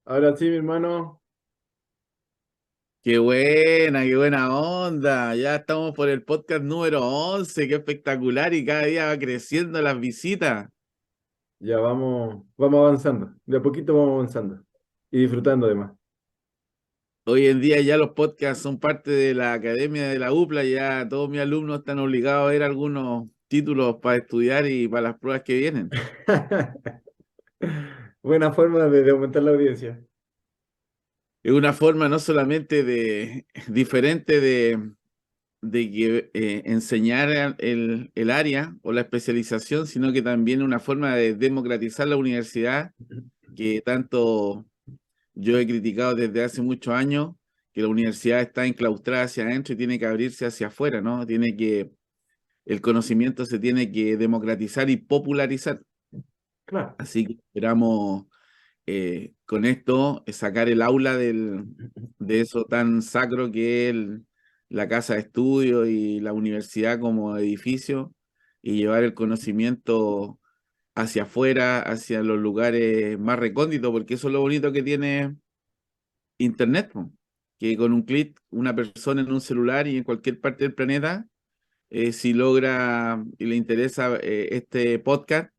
Ahora sí, mi hermano. Qué buena onda. Ya estamos por el podcast número 11. Qué espectacular y cada día va creciendo las visitas. Ya vamos avanzando. De a poquito vamos avanzando. Y disfrutando además. Hoy en día ya los podcasts son parte de la academia de la UPLA. Ya todos mis alumnos están obligados a ver algunos títulos para estudiar y para las pruebas que vienen. Buena forma de aumentar la audiencia. Es una forma no solamente de diferente de que enseñar el área o la especialización, sino que también una forma de democratizar la universidad que tanto yo he criticado desde hace muchos años, que la universidad está enclaustrada hacia adentro y tiene que abrirse hacia afuera, ¿no? El conocimiento se tiene que democratizar y popularizar. Claro. Así que esperamos con esto sacar el aula de eso tan sacro que es la casa de estudio y la universidad como edificio y llevar el conocimiento hacia afuera, hacia los lugares más recónditos, porque eso es lo bonito que tiene Internet, po, que con un clic una persona en un celular y en cualquier parte del planeta, si logra y le interesa este podcast,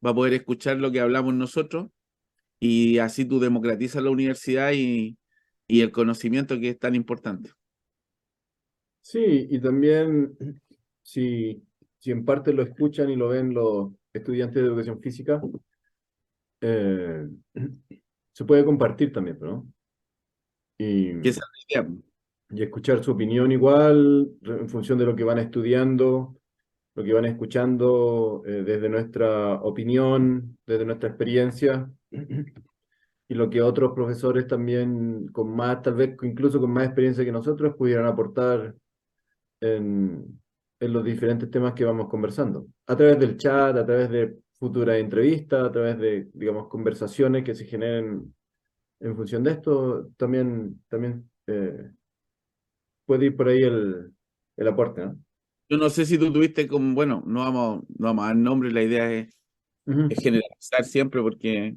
va a poder escuchar lo que hablamos nosotros y así tú democratizas la universidad y el conocimiento que es tan importante. Sí, y también si, si en parte lo escuchan y lo ven los estudiantes de educación física, eh, se puede compartir también, ¿no? Que Y, esa es la idea, po. y escuchar su opinión igual en función de lo que van estudiando, lo que van escuchando desde nuestra opinión, desde nuestra experiencia, y lo que otros profesores también con más, tal vez incluso con más experiencia que nosotros, pudieran aportar en los diferentes temas que vamos conversando. A través del chat, a través de futuras entrevistas, a través de, digamos, conversaciones que se generen en función de esto, también puede ir por ahí el aporte, ¿no? Yo no sé si tú tuviste como, bueno, no vamos a dar nombre, la idea Ujú. es generalizar siempre porque,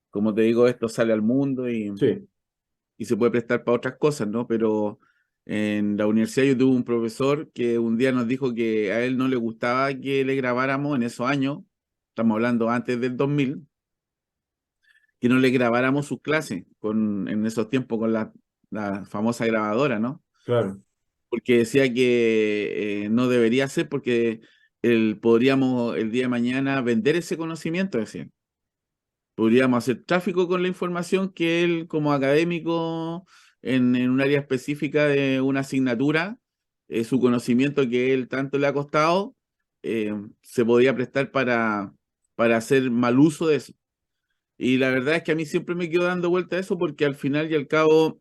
como te digo, esto sale al mundo Sí. y se puede prestar para otras cosas, ¿no? Pero en la universidad yo tuve un profesor que un día nos dijo que a él no le gustaba que le grabáramos en esos años, estamos hablando antes del 2000, que no le grabáramos sus clases en esos tiempos con la famosa grabadora, ¿no? Claro. Porque decía que no debería ser porque podríamos el día de mañana vender ese conocimiento, decía. Podríamos hacer tráfico con la información que él, como académico en un área específica de una asignatura, su conocimiento que él tanto le ha costado, se podía prestar para hacer mal uso de eso. Y la verdad es que a mí siempre me quedo dando vuelta a eso porque al final y al cabo,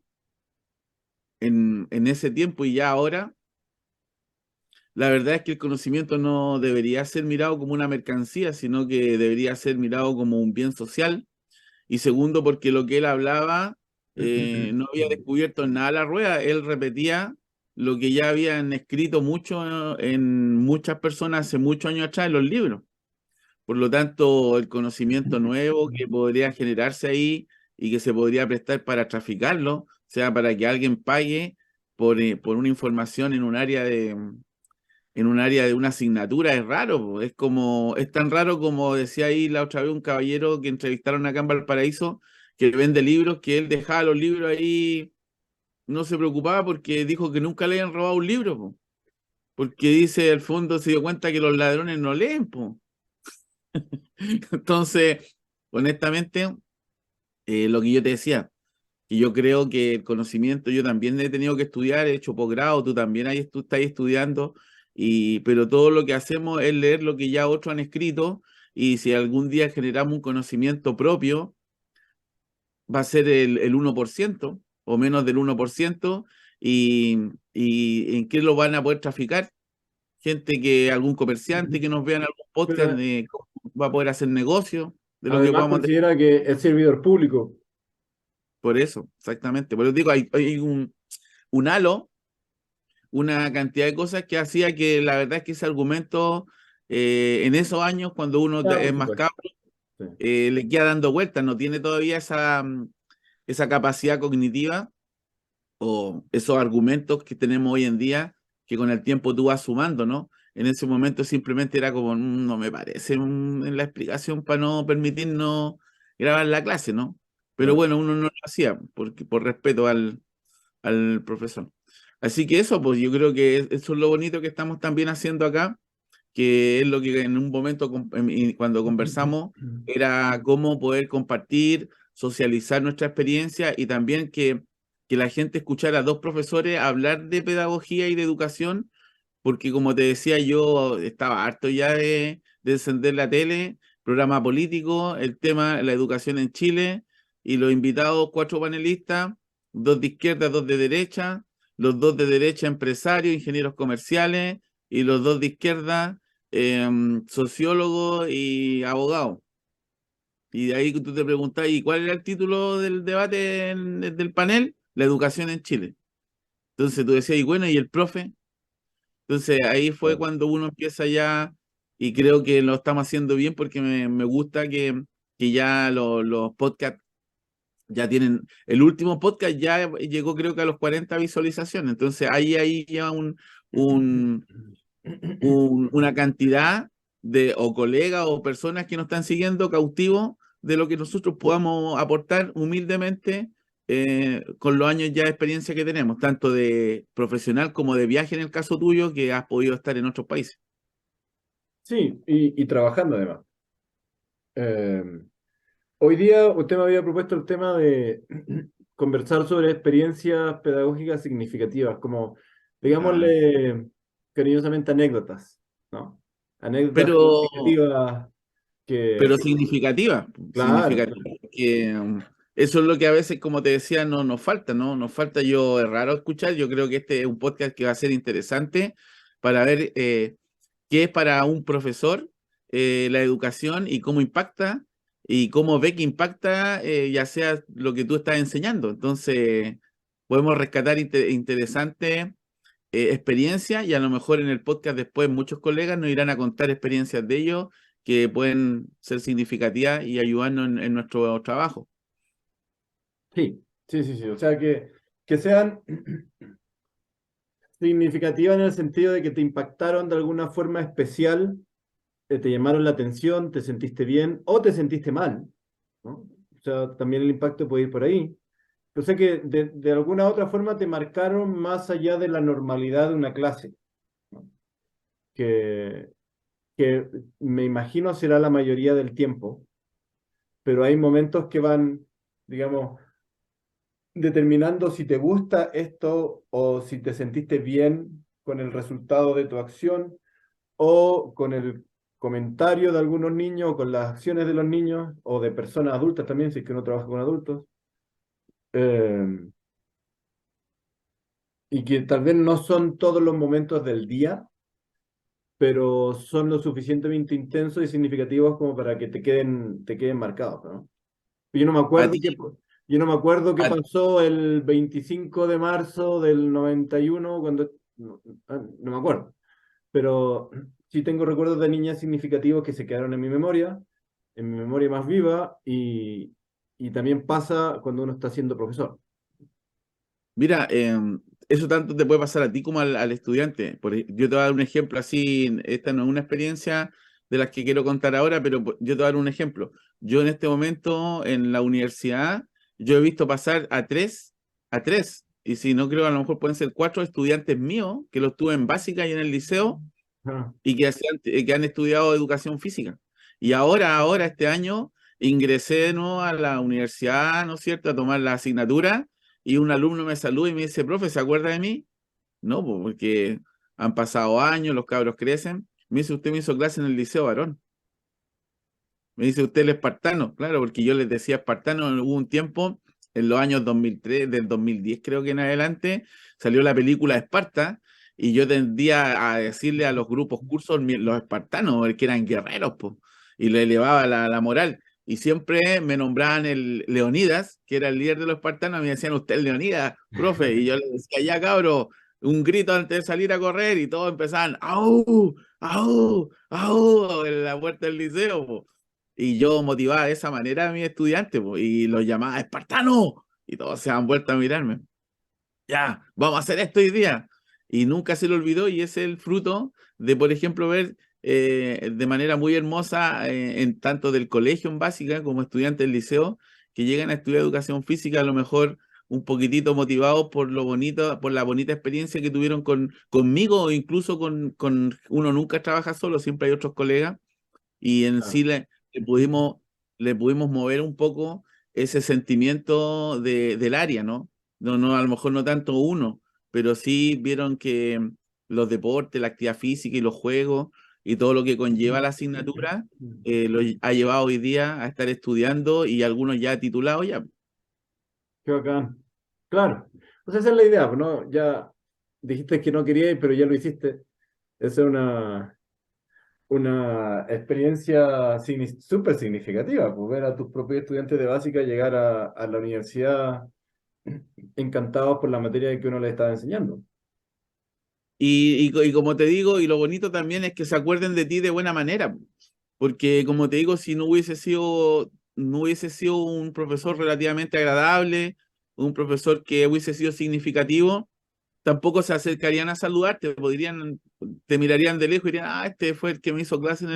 en ese tiempo y ya ahora, la verdad es que el conocimiento no debería ser mirado como una mercancía, sino que debería ser mirado como un bien social. Y segundo, porque lo que él hablaba no había descubierto nada a la rueda, él repetía lo que ya habían escrito mucho en muchas personas hace muchos años atrás en los libros. Por lo tanto, el conocimiento nuevo que podría generarse ahí y que se podría prestar para traficarlo, o sea, para que alguien pague por una información en un área de una asignatura, es raro, po. Es tan raro como decía ahí la otra vez un caballero que entrevistaron acá en Valparaíso, que vende libros, que él dejaba los libros ahí, no se preocupaba porque dijo que nunca le habían robado un libro, po. Porque dice, al fondo se dio cuenta que los ladrones no leen, po. Entonces, honestamente, lo que yo te decía, que yo creo que el conocimiento, yo también he tenido que estudiar, he hecho posgrado, tú también estás estudiando, pero todo lo que hacemos es leer lo que ya otros han escrito y si algún día generamos un conocimiento propio, va a ser el 1% o menos del 1% y, y ¿en qué lo van a poder traficar? Gente algún comerciante que nos vea en algún podcast Pero va a poder hacer negocio de lo que además podamos. considera que es servidor público. Por eso, exactamente. Por eso digo, hay un halo, una cantidad de cosas que hacía que la verdad es que ese argumento en esos años, cuando uno Ah, por es más supuesto. cabro, Sí. le queda dando vueltas, no tiene todavía esa capacidad cognitiva o esos argumentos que tenemos hoy en día que con el tiempo tú vas sumando, ¿no? En ese momento simplemente era como, no me parece en la explicación para no permitirnos grabar la clase, ¿no? Pero Claro. bueno, uno no lo hacía porque, por respeto al profesor. Así que eso, pues yo creo que eso es lo bonito que estamos también haciendo acá, que es lo que en un momento cuando conversamos era cómo poder compartir, socializar nuestra experiencia y también que la gente escuchara a dos profesores hablar de pedagogía y de educación, porque como te decía, yo estaba harto ya de encender la tele, programa político, el tema, la educación en Chile, y los invitados, cuatro panelistas, dos de izquierda, dos de derecha, los dos de derecha empresarios, ingenieros comerciales, y los dos de izquierda sociólogos y abogados. Y de ahí tú te preguntas, ¿y cuál era el título del debate del panel? La educación en Chile. Entonces tú decías, y bueno, ¿y el profe? Entonces ahí fue Claro. cuando uno empieza ya, y creo que lo estamos haciendo bien porque me gusta que ya los podcasts ya tienen, el último podcast ya llegó creo que a los 40 visualizaciones, entonces ahí ya un, una cantidad de o colegas o personas que nos están siguiendo cautivos de lo que nosotros podamos aportar humildemente con los años ya de experiencia que tenemos, tanto de profesional como de viaje en el caso tuyo, que has podido estar en otros países. Sí, y trabajando además. Eh, Hoy día usted me había propuesto el tema de conversar sobre experiencias pedagógicas significativas, como, Ah, digámosle cariñosamente, anécdotas, ¿no? Anécdotas pero, significativas pero que, significativa, claro, claro. significativa, que eso es lo que a veces, como te decía, no nos falta, ¿no? Nos falta, yo, es raro escuchar, yo creo que este es un podcast que va a ser interesante para ver qué es para un profesor la educación y cómo impacta y cómo ve que impacta, ya sea lo que tú estás enseñando. Entonces, podemos rescatar interesantes experiencias y a lo mejor en el podcast después muchos colegas nos irán a contar experiencias de ellos que pueden ser significativas y ayudarnos en nuestro trabajo. Sí, sí, sí, sí. O sea, que sean significativas en el sentido de que te impactaron de alguna forma especial, te llamaron la atención, te sentiste bien o te sentiste mal, ¿no? O sea, también el impacto puede ir por ahí. O sea que de alguna otra forma te marcaron más allá de la normalidad de una clase, ¿no? Que, que me imagino será la mayoría del tiempo, pero hay momentos que van, digamos, determinando si te gusta esto o si te sentiste bien con el resultado de tu acción o con el comentario de algunos niños o con las acciones de los niños o de personas adultas también, si es que uno trabaja con adultos. Eh, y que tal vez no son todos los momentos del día, pero son lo suficientemente intensos y significativos como para que te queden marcados, ¿no? Yo no me A acuerdo ti, yo no me acuerdo qué a- pasó el 25 de marzo del 91 cuando, no me acuerdo, pero sí tengo recuerdos de niñas significativos que se quedaron en mi memoria más viva, y también pasa cuando uno está siendo profesor. mira, eso tanto te puede pasar a ti como al estudiante. Yo te voy a dar un ejemplo así, esta no es una experiencia de las que quiero contar ahora, pero yo te voy a dar un ejemplo. Yo en este momento en la universidad, yo he visto pasar a tres, y si no creo, a lo mejor pueden ser cuatro estudiantes míos que los tuve en básica y en el liceo Ah, y que han estudiado educación física. Y ahora, este año, ingresé de nuevo a la universidad, ¿no es cierto?, a tomar la asignatura y un alumno me saluda y me dice, profe, ¿se acuerda de mí? No, pues, porque han pasado años, los cabros crecen. Me dice, usted me hizo clase en el Liceo Varón. Me dice, usted el espartano. Claro, porque yo les decía espartano, hubo un tiempo, en los años 2003, del 2010 creo que en adelante, salió la película Esparta, y yo tendía a decirle a los grupos cursos los espartanos, que eran guerreros, pues, y le elevaba la moral. Y siempre me nombraban el Leonidas, que era el líder de los espartanos, y me decían, usted es Leonidas, profe, y yo le decía, ya cabro, un grito antes de salir a correr, y todos empezaban, ¡au! ¡Au! ¡Au! En la puerta del liceo, po. Y yo motivaba de esa manera a mis estudiantes, po, y los llamaba espartano, Y todos se han vuelto a mirarme. Ya, vamos a hacer esto hoy día. Y nunca se le olvidó y ese es el fruto de, por ejemplo, ver de manera muy hermosa en tanto del colegio en básica como estudiantes del liceo que llegan a estudiar educación física a lo mejor un poquitito motivados por lo bonito, por la bonita experiencia que tuvieron conmigo o incluso uno nunca trabaja solo, siempre hay otros colegas y en Claro. sí le pudimos mover un poco ese sentimiento del área, ¿no? No, a lo mejor no tanto uno, pero sí vieron que los deportes, la actividad física y los juegos y todo lo que conlleva la asignatura lo ha llevado hoy día a estar estudiando y algunos ya titulados ya. Qué bacán. Claro. Pues esa es la idea, pues, ¿no? Ya dijiste que no querías, pero ya lo hiciste. Esa es una experiencia súper significativa, pues ver a tus propios estudiantes de básica llegar a la universidad encantados por la materia que uno les estaba enseñando. Y como te digo, y lo bonito también es que se acuerden de ti de buena manera, porque como te digo, si no hubiese sido un profesor relativamente agradable, un profesor que hubiese sido significativo, tampoco se acercarían a saludarte, te mirarían de lejos y dirían, ah, este fue el que me hizo clase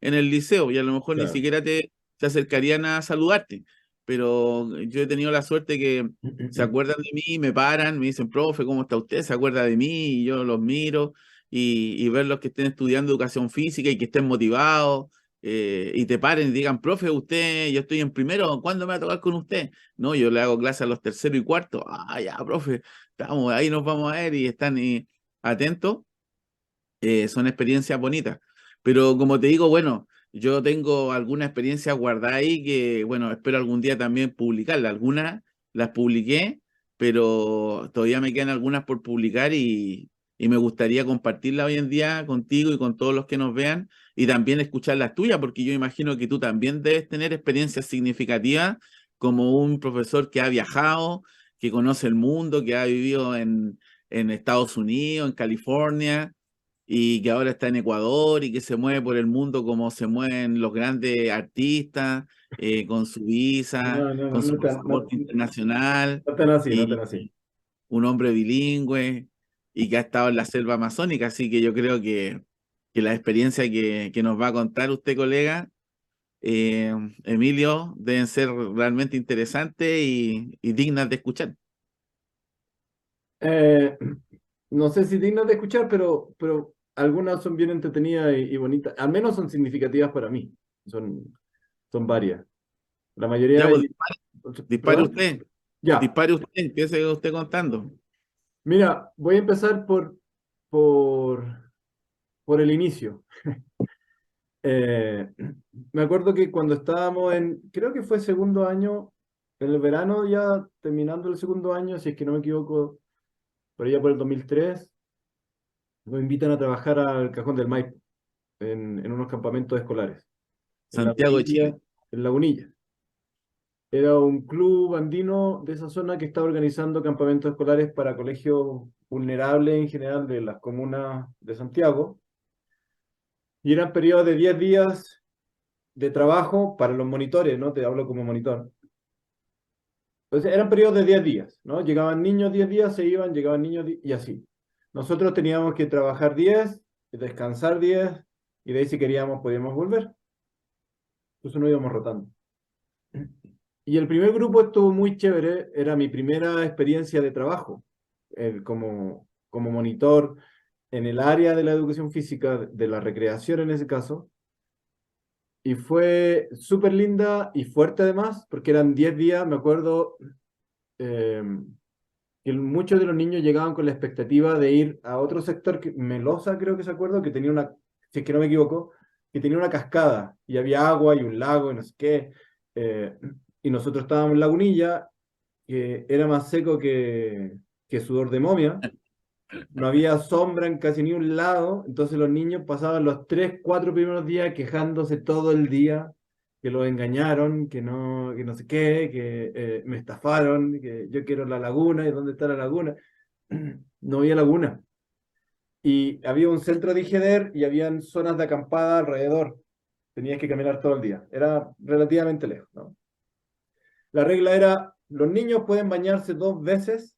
en el liceo, y a lo mejor ni Claro. siquiera se acercarían a saludarte. Pero yo he tenido la suerte que se acuerdan de mí, me paran, me dicen, profe, ¿cómo está usted? Se acuerda de mí, y yo los miro, y verlos que estén estudiando educación física y que estén motivados. Y te paren y digan, profe, usted, yo estoy en primero, ¿cuándo me va a tocar con usted? No, yo le hago clase a los tercero y cuarto. Ah, ya, profe, estamos, ahí nos vamos a ver y están atentos, son experiencias bonitas. Pero como te digo, bueno, yo tengo alguna experiencia guardada ahí que, bueno, espero algún día también publicarla. Algunas las publiqué, pero todavía me quedan algunas por publicar y me gustaría compartirla hoy en día contigo y con todos los que nos vean y también escuchar las tuyas, porque yo imagino que tú también debes tener experiencias significativas como un profesor que ha viajado, que conoce el mundo, que ha vivido en Estados Unidos, en California y que ahora está en Ecuador y que se mueve por el mundo como se mueven los grandes artistas, con su visa, No, no, no, con su no pasaporte internacional, no tan así, no tan y así. un hombre bilingüe y que ha estado en la selva amazónica, así que yo creo que la experiencia que nos va a contar usted, colega, eh, Emilio, deben ser realmente interesantes y dignas de escuchar. Eh, no sé si dignas de escuchar, pero algunas son bien entretenidas y bonitas. Al menos son significativas para mí. Son, son varias. La Ya, mayoría... pues, dispare ¿Perdón? usted, Ya. dispare usted, empiece usted contando. Mira, voy a empezar por, por el inicio. Eh, Me acuerdo que cuando estábamos creo que fue segundo año, en el verano ya terminando el segundo año, si es que no me equivoco, por allá por el 2003, nos invitan a trabajar al Cajón del Maipo, en unos campamentos escolares, en Santiago de Chile. Lagunilla. Era un club andino de esa zona que estaba organizando campamentos escolares para colegios vulnerables en general de las comunas de Santiago. Y eran periodos de 10 días de trabajo para los monitores, ¿no? Te hablo como monitor. Entonces eran periodos de 10 días, ¿no? Llegaban niños 10 días, se iban, llegaban niños y así. Nosotros teníamos que trabajar 10, descansar 10, y de ahí si queríamos podíamos volver. Entonces nos íbamos rotando. Y el primer grupo estuvo muy chévere, era mi primera experiencia de trabajo, como monitor en el área de la educación física, de la recreación en ese caso, y fue súper linda y fuerte además, porque eran 10 días, me acuerdo, eh, que muchos de los niños llegaban con la expectativa de ir a otro sector, Melosa creo que se acuerdo, que tenía si es que no me equivoco, que tenía una cascada, y había agua y un lago y no sé qué, eh, y nosotros estábamos en Lagunilla, que era más seco que sudor de momia, no había sombra en casi ni un lado, entonces los niños pasaban los 3, 4 primeros días quejándose todo el día, que los engañaron, que no sé qué, que me estafaron, que yo quiero la laguna, ¿y dónde está la laguna? No había laguna. Y había un centro de Igeder y habían zonas de acampada alrededor. Tenías que caminar todo el día. Era relativamente lejos, ¿no? La regla era los niños pueden bañarse 2 veces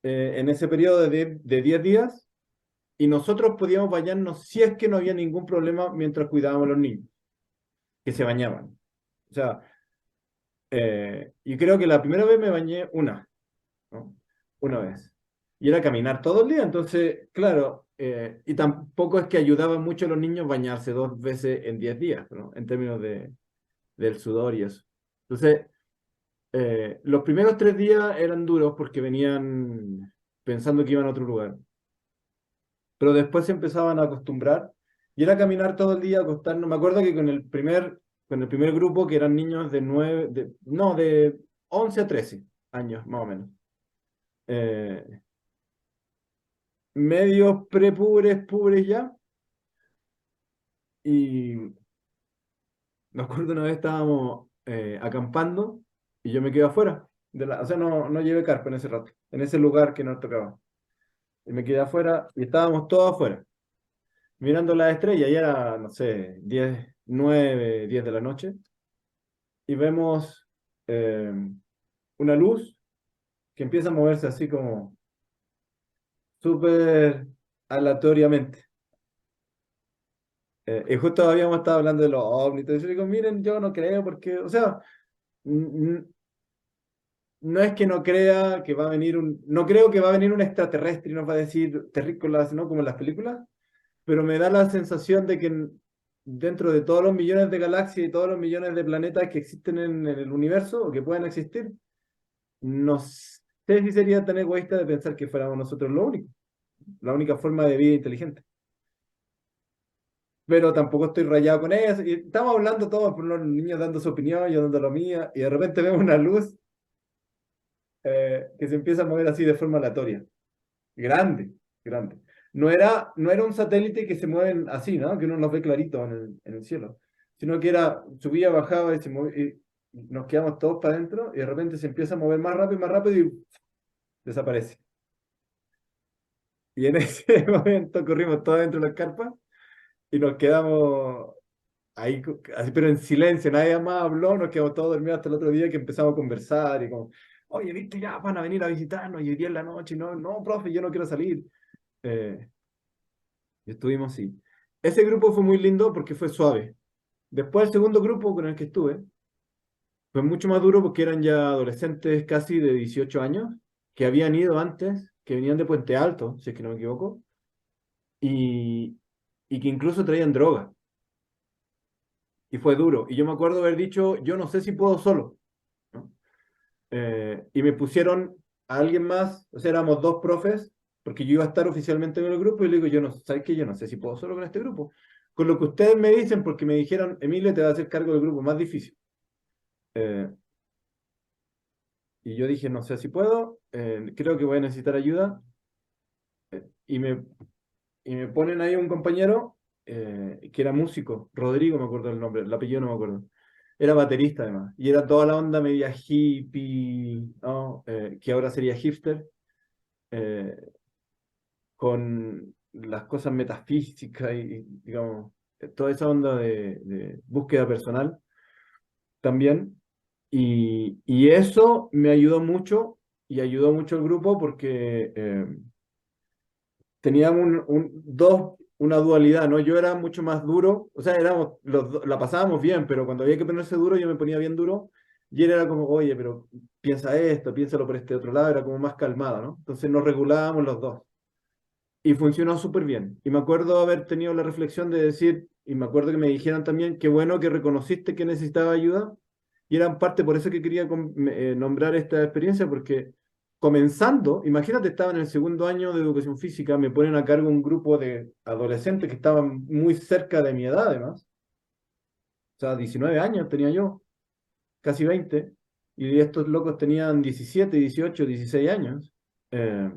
en ese periodo de 10 días, y nosotros podíamos bañarnos si es que no había ningún problema mientras cuidábamos a los niños, que se bañaban. O sea, y creo que la primera vez me bañé ¿no? Una vez. Y era caminar todo el día, entonces, claro, y tampoco es que ayudaba mucho a los niños bañarse 2 veces en 10 días, ¿no? En términos del sudor y eso. Entonces, los primeros 3 días eran duros porque venían pensando que iban a otro lugar, pero después se empezaban a acostumbrar y era caminar todo el día, acostarnos. Me acuerdo que con el primer grupo, que eran niños de 9, no, de 11 a 13 años, más o menos. Eh, Medios prepubres, pubres ya. Y me acuerdo una vez estábamos acampando y yo me quedé afuera. O sea, no llevé carpa en ese rato, en ese lugar que nos tocaba. Y me quedé afuera y estábamos todos afuera, mirando las estrellas. Y era, no sé, 10, 9, 10 de la noche. Y vemos eh, una luz que empieza a moverse así como súper aleatoriamente. Y justo habíamos estado hablando de los ovnis. Entonces yo digo, miren, yo no creo porque, o sea, no es que no crea que va a venir no creo que va a venir un extraterrestre y nos va a decir terrícolas, ¿no? Como en las películas, pero me da la sensación de que dentro de todos los millones de galaxias y todos los millones de planetas que existen en el universo o que puedan existir, no sé si sería tan egoísta de pensar que fuéramos nosotros lo único, la única forma de vida inteligente. Pero tampoco estoy rayado con eso. Y estamos hablando todos por los niños dando su opinión, yo dando la mía, y de repente vemos una luz que se empieza a mover así de forma aleatoria. Grande, grande. No era un satélite que se mueven así, ¿no? Que uno los ve clarito en el cielo. Sino que subía, bajaba y se movía, y nos quedamos todos para adentro y de repente se empieza a mover más rápido y desaparece. Y en ese momento corrimos todos dentro de la carpa y nos quedamos ahí, así, pero en silencio, nadie más habló, nos quedamos todos dormidos hasta el otro día que empezamos a conversar y como, oye, viste, ya van a venir a visitarnos y hoy día en la noche, no, no, profe, yo no quiero salir. Eh, y estuvimos así. Ese grupo fue muy lindo porque fue suave. Después el segundo grupo con el que estuve fue mucho más duro porque eran ya adolescentes casi de 18 años, que habían ido antes, que venían de Puente Alto, si es que no me equivoco, y, y que incluso traían droga. Y fue duro. Y yo me acuerdo haber dicho, yo no sé si puedo solo, ¿no? Y me pusieron a alguien más, o sea, éramos dos profes, porque yo iba a estar oficialmente en el grupo, y le digo, yo no, ¿sabes qué? Yo no sé si puedo solo con este grupo. Con lo que ustedes me dicen, porque me dijeron, Emilio, te va a hacer cargo del grupo más difícil. Eh, y yo dije, no sé si puedo, creo que voy a necesitar ayuda. Y me ponen ahí un compañero que era músico, Rodrigo, me acuerdo el nombre, el apellido no me acuerdo. Era baterista además, y era toda la onda media hippie, ¿no? Que ahora sería hipster, eh, con las cosas metafísicas y, digamos, toda esa onda de búsqueda personal también. Y eso me ayudó mucho y ayudó mucho al grupo porque teníamos una dualidad, ¿no? Yo era mucho más duro, o sea, la pasábamos bien, pero cuando había que ponerse duro yo me ponía bien duro y él era como, oye, pero piensa esto, piénsalo por este otro lado, era como más calmado, ¿no? Entonces nos regulábamos los dos y funcionó súper bien. Y me acuerdo haber tenido la reflexión de decir, y me acuerdo que me dijeron también, qué bueno que reconociste que necesitaba ayuda, y era en parte por eso que quería nombrar esta experiencia, porque comenzando, imagínate, estaba en el segundo año de educación física, me ponen a cargo un grupo de adolescentes que estaban muy cerca de mi edad, además, o sea, 19 años tenía yo, casi 20, y estos locos tenían 17, 18, 16 años. Eh,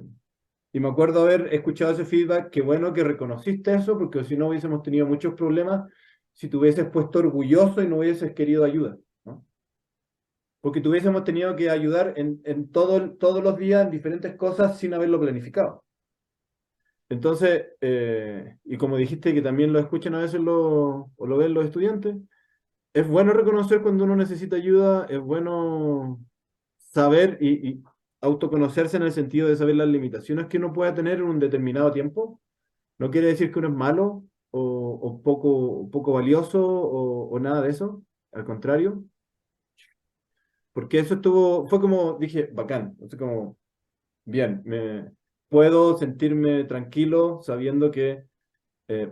y me acuerdo haber escuchado ese feedback, qué bueno que reconociste eso, porque si no hubiésemos tenido muchos problemas si te hubieses puesto orgulloso y no hubieses querido ayuda, ¿no? Porque tuviésemos tenido que ayudar en todos los días en diferentes cosas sin haberlo planificado. Entonces, y como dijiste que también lo escuchan a veces o lo ven los estudiantes, es bueno reconocer cuando uno necesita ayuda, es bueno saber y autoconocerse en el sentido de saber las limitaciones que uno puede tener en un determinado tiempo. No quiere decir que uno es malo o poco valioso o nada de eso. Al contrario, porque eso fue como, dije, bacán. O sea, como, bien, puedo sentirme tranquilo sabiendo que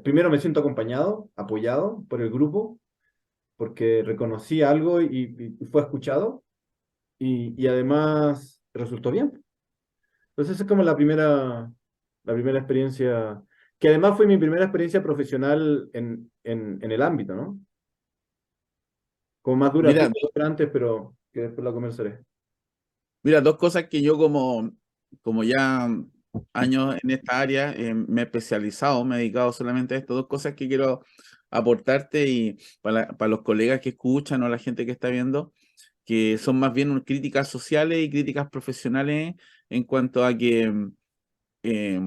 primero me siento acompañado, apoyado por el grupo, porque reconocí algo y fue escuchado y además resultó bien. Entonces esa es como la primera experiencia, que además fue mi primera experiencia profesional en el ámbito, ¿no? Como más dura, Mira, tuve otra antes, pero que después la conversaré. mira, dos cosas que yo como ya años en esta área me he especializado, me he dedicado solamente a esto, dos cosas que quiero aportarte y para los colegas que escuchan o la gente que está viendo, que son más bien críticas sociales y críticas profesionales en cuanto a que eh,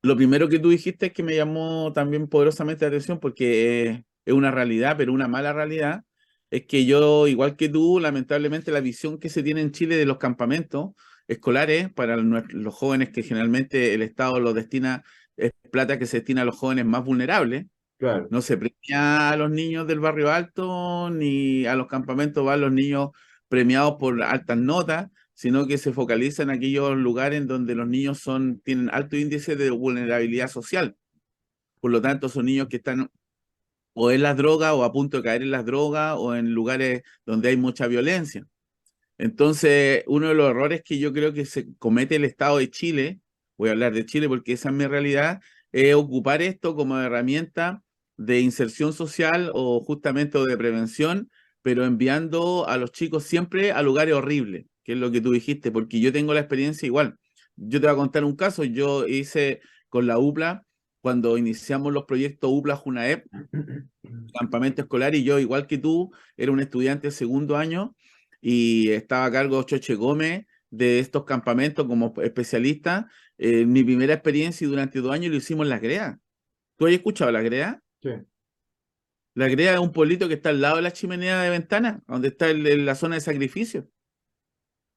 lo primero que tú dijiste es que me llamó también poderosamente la atención porque es una realidad, pero una mala realidad, es que yo, igual que tú, lamentablemente la visión que se tiene en Chile de los campamentos escolares para los jóvenes que generalmente el Estado los destina, es plata que se destina a los jóvenes más vulnerables. Claro, No se premia a los niños del barrio alto, ni a los campamentos van los niños premiados por altas notas, sino que se focaliza en aquellos lugares en donde los niños tienen alto índice de vulnerabilidad social. Por lo tanto, son niños que están o en las drogas o a punto de caer en las drogas o en lugares donde hay mucha violencia. Entonces, uno de los errores que yo creo que se comete el Estado de Chile, voy a hablar de Chile porque esa es mi realidad, es ocupar esto como herramienta de inserción social o justamente de prevención, pero enviando a los chicos siempre a lugares horribles, que es lo que tú dijiste, porque yo tengo la experiencia igual. Yo te voy a contar un caso, yo hice con la UPLA, cuando iniciamos los proyectos UPLA Junaep, campamento escolar, y yo, igual que tú, era un estudiante de segundo año y estaba a cargo Choche Gómez de estos campamentos como especialista. Mi primera experiencia y durante 2 años lo hicimos en La Grea. ¿Tú has escuchado La Grea? sí. La Grea es un pueblito que está al lado de la chimenea de Ventana, donde está la zona de sacrificio.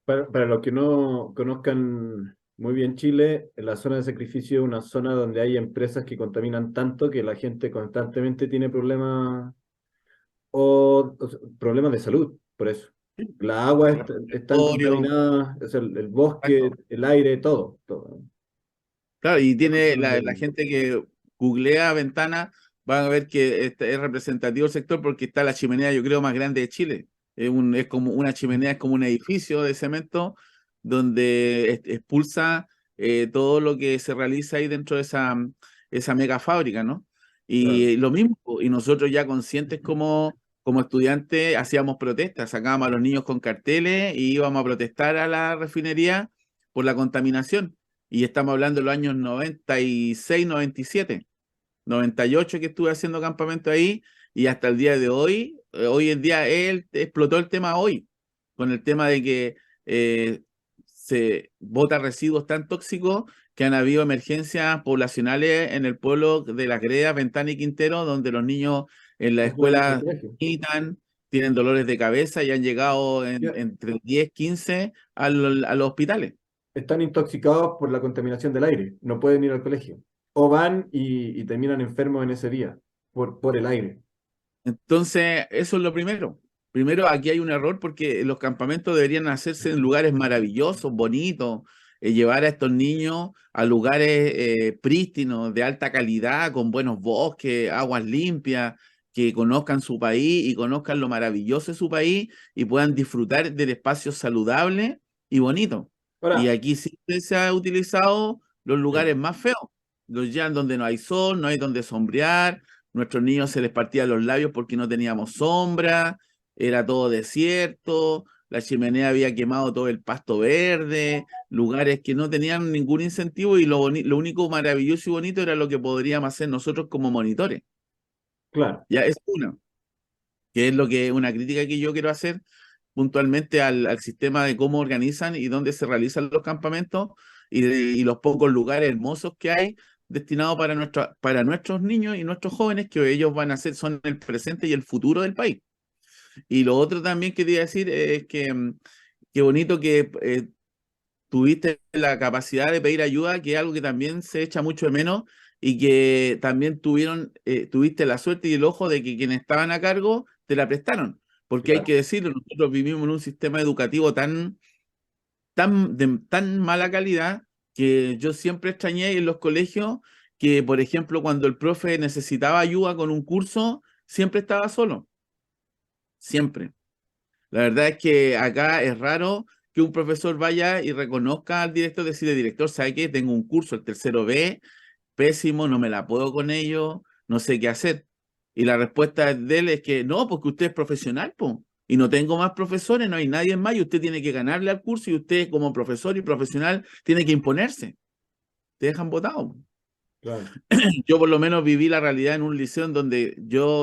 Para los que no conozcan muy bien Chile, la zona de sacrificio es una zona donde hay empresas que contaminan tanto que la gente constantemente tiene problemas o sea, problemas de salud, por eso. La agua es tan Respiratorio, contaminada, o sea, el bosque, exacto. el aire, todo, todo. Claro, y Esas tiene zonas la gente que googlea Ventana, van a ver que es representativo el sector porque está la chimenea, yo creo, más grande de Chile. Es como una chimenea, es como un edificio de cemento donde expulsa todo lo que se realiza ahí dentro de esa mega fábrica, ¿no? claro. Y lo mismo, y nosotros ya conscientes como estudiantes hacíamos protestas, sacábamos a los niños con carteles y íbamos a protestar a la refinería por la contaminación. Y estamos hablando de los años 96, 97, 98 que estuve haciendo campamento ahí y hasta el día de hoy, hoy en día él explotó el tema hoy, con el tema de que se bota residuos tan tóxicos que han habido emergencias poblacionales en el pueblo de Las Gredas, Ventana y Quintero, donde los niños en la No pueden ir al escuela colegio. vomitan, tienen dolores de cabeza y han llegado Ya, entre 10, 15 a los hospitales. están intoxicados por la contaminación del aire, no pueden ir al colegio. O van y terminan enfermos en ese día por el aire. Entonces, eso es lo primero. Primero, aquí hay un error porque los campamentos deberían hacerse en lugares maravillosos, bonitos, llevar a estos niños a lugares prístinos, de alta calidad, con buenos bosques, aguas limpias, que conozcan su país y conozcan lo maravilloso de su país y puedan disfrutar del espacio saludable y bonito. Y Ahora, aquí siempre se ha utilizado los sí, lugares más feos, los ya donde no hay sol, no hay donde sombrear. Nuestros niños se les partían los labios porque no teníamos sombra, era todo desierto, la chimenea había quemado todo el pasto verde, lugares que no tenían ningún incentivo y lo único maravilloso y bonito era lo que podríamos hacer nosotros como monitores. claro. Ya es una, que es lo que una crítica que yo quiero hacer puntualmente al sistema de cómo organizan y dónde se realizan los campamentos y los pocos lugares hermosos que hay, destinado para nuestros niños y nuestros jóvenes, que ellos van a ser, son el presente y el futuro del país. Y lo otro también que quería decir es que qué bonito que tuviste la capacidad de pedir ayuda, que es algo que también se echa mucho de menos, y que también tuviste la suerte y el ojo de que quienes estaban a cargo te la prestaron. Porque hay Claro, que decirlo, nosotros vivimos en un sistema educativo de tan mala calidad que yo siempre extrañé en los colegios que, por ejemplo, cuando el profe necesitaba ayuda con un curso, siempre estaba solo, siempre. La verdad es que acá es raro que un profesor vaya y reconozca al director, decirle, director, ¿sabe qué? Tengo un curso, el tercero B, pésimo, no me la puedo con ello, no sé qué hacer. Y la respuesta de él es que no, porque usted es profesional, po, y no tengo más profesores, no hay nadie más, y usted tiene que ganarle al curso, y usted como profesor y profesional tiene que imponerse. Te dejan votado. claro. Yo por lo menos viví la realidad en un liceo en donde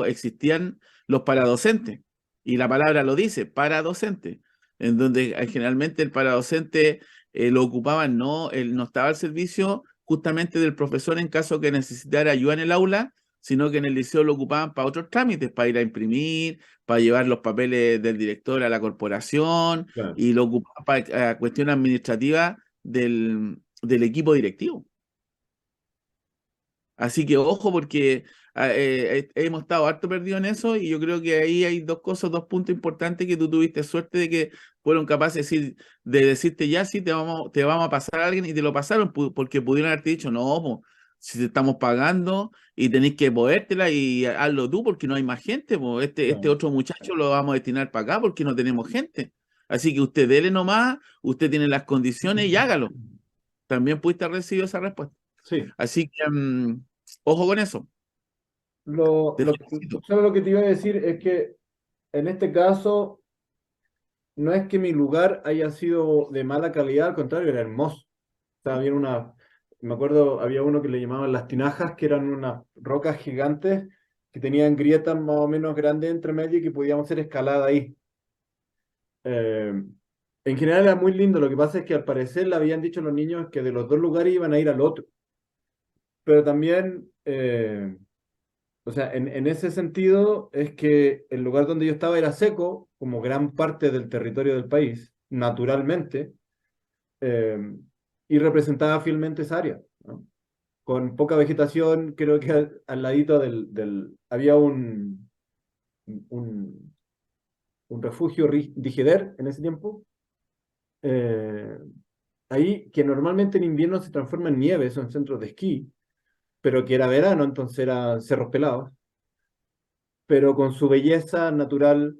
existían los paradocentes, y la palabra lo dice, paradocente, en donde generalmente el paradocente lo ocupaban, no estaba al servicio justamente del profesor en caso que necesitara ayuda en el aula, sino que en el liceo lo ocupaban para otros trámites, para ir a imprimir, para llevar los papeles del director a la corporación, Claro. y lo ocupaban para cuestiones administrativas del equipo directivo. Así que ojo porque hemos estado harto perdidos en eso, y yo creo que ahí hay dos cosas, dos puntos importantes que tú tuviste suerte de que fueron capaces de decirte ya sí, te vamos a pasar a alguien, y te lo pasaron porque pudieron haberte dicho, no, po, si te estamos pagando y tenés que podértela y hazlo tú porque no hay más gente, po. Este Claro. otro muchacho lo vamos a destinar para acá porque no tenemos gente. Así que usted dele nomás, usted tiene las condiciones y hágalo. También pudiste haber recibido esa respuesta. Sí, Así que ojo con eso. lo, Te lo, felicito. solo lo que te iba a decir es que en este caso no es que mi lugar haya sido de mala calidad, al contrario, era hermoso. Estaba bien me acuerdo, había uno que le llamaban las tinajas, que eran unas rocas gigantes que tenían grietas más o menos grandes entre medio y que podíamos hacer escalada ahí. Eh, en general era muy lindo, lo que pasa es que al parecer le habían dicho a los niños que de los dos lugares iban a ir al otro, pero también, o sea, en ese sentido es que el lugar donde yo estaba era seco, como gran parte del territorio del país, naturalmente, eh, y representaba fielmente esa área, ¿no? Con poca vegetación, creo que al ladito había un, un refugio Digider en ese tiempo, eh, ahí que normalmente en invierno se transforma en nieve, son centros de esquí, pero que era verano, entonces eran cerros pelados, pero con su belleza natural,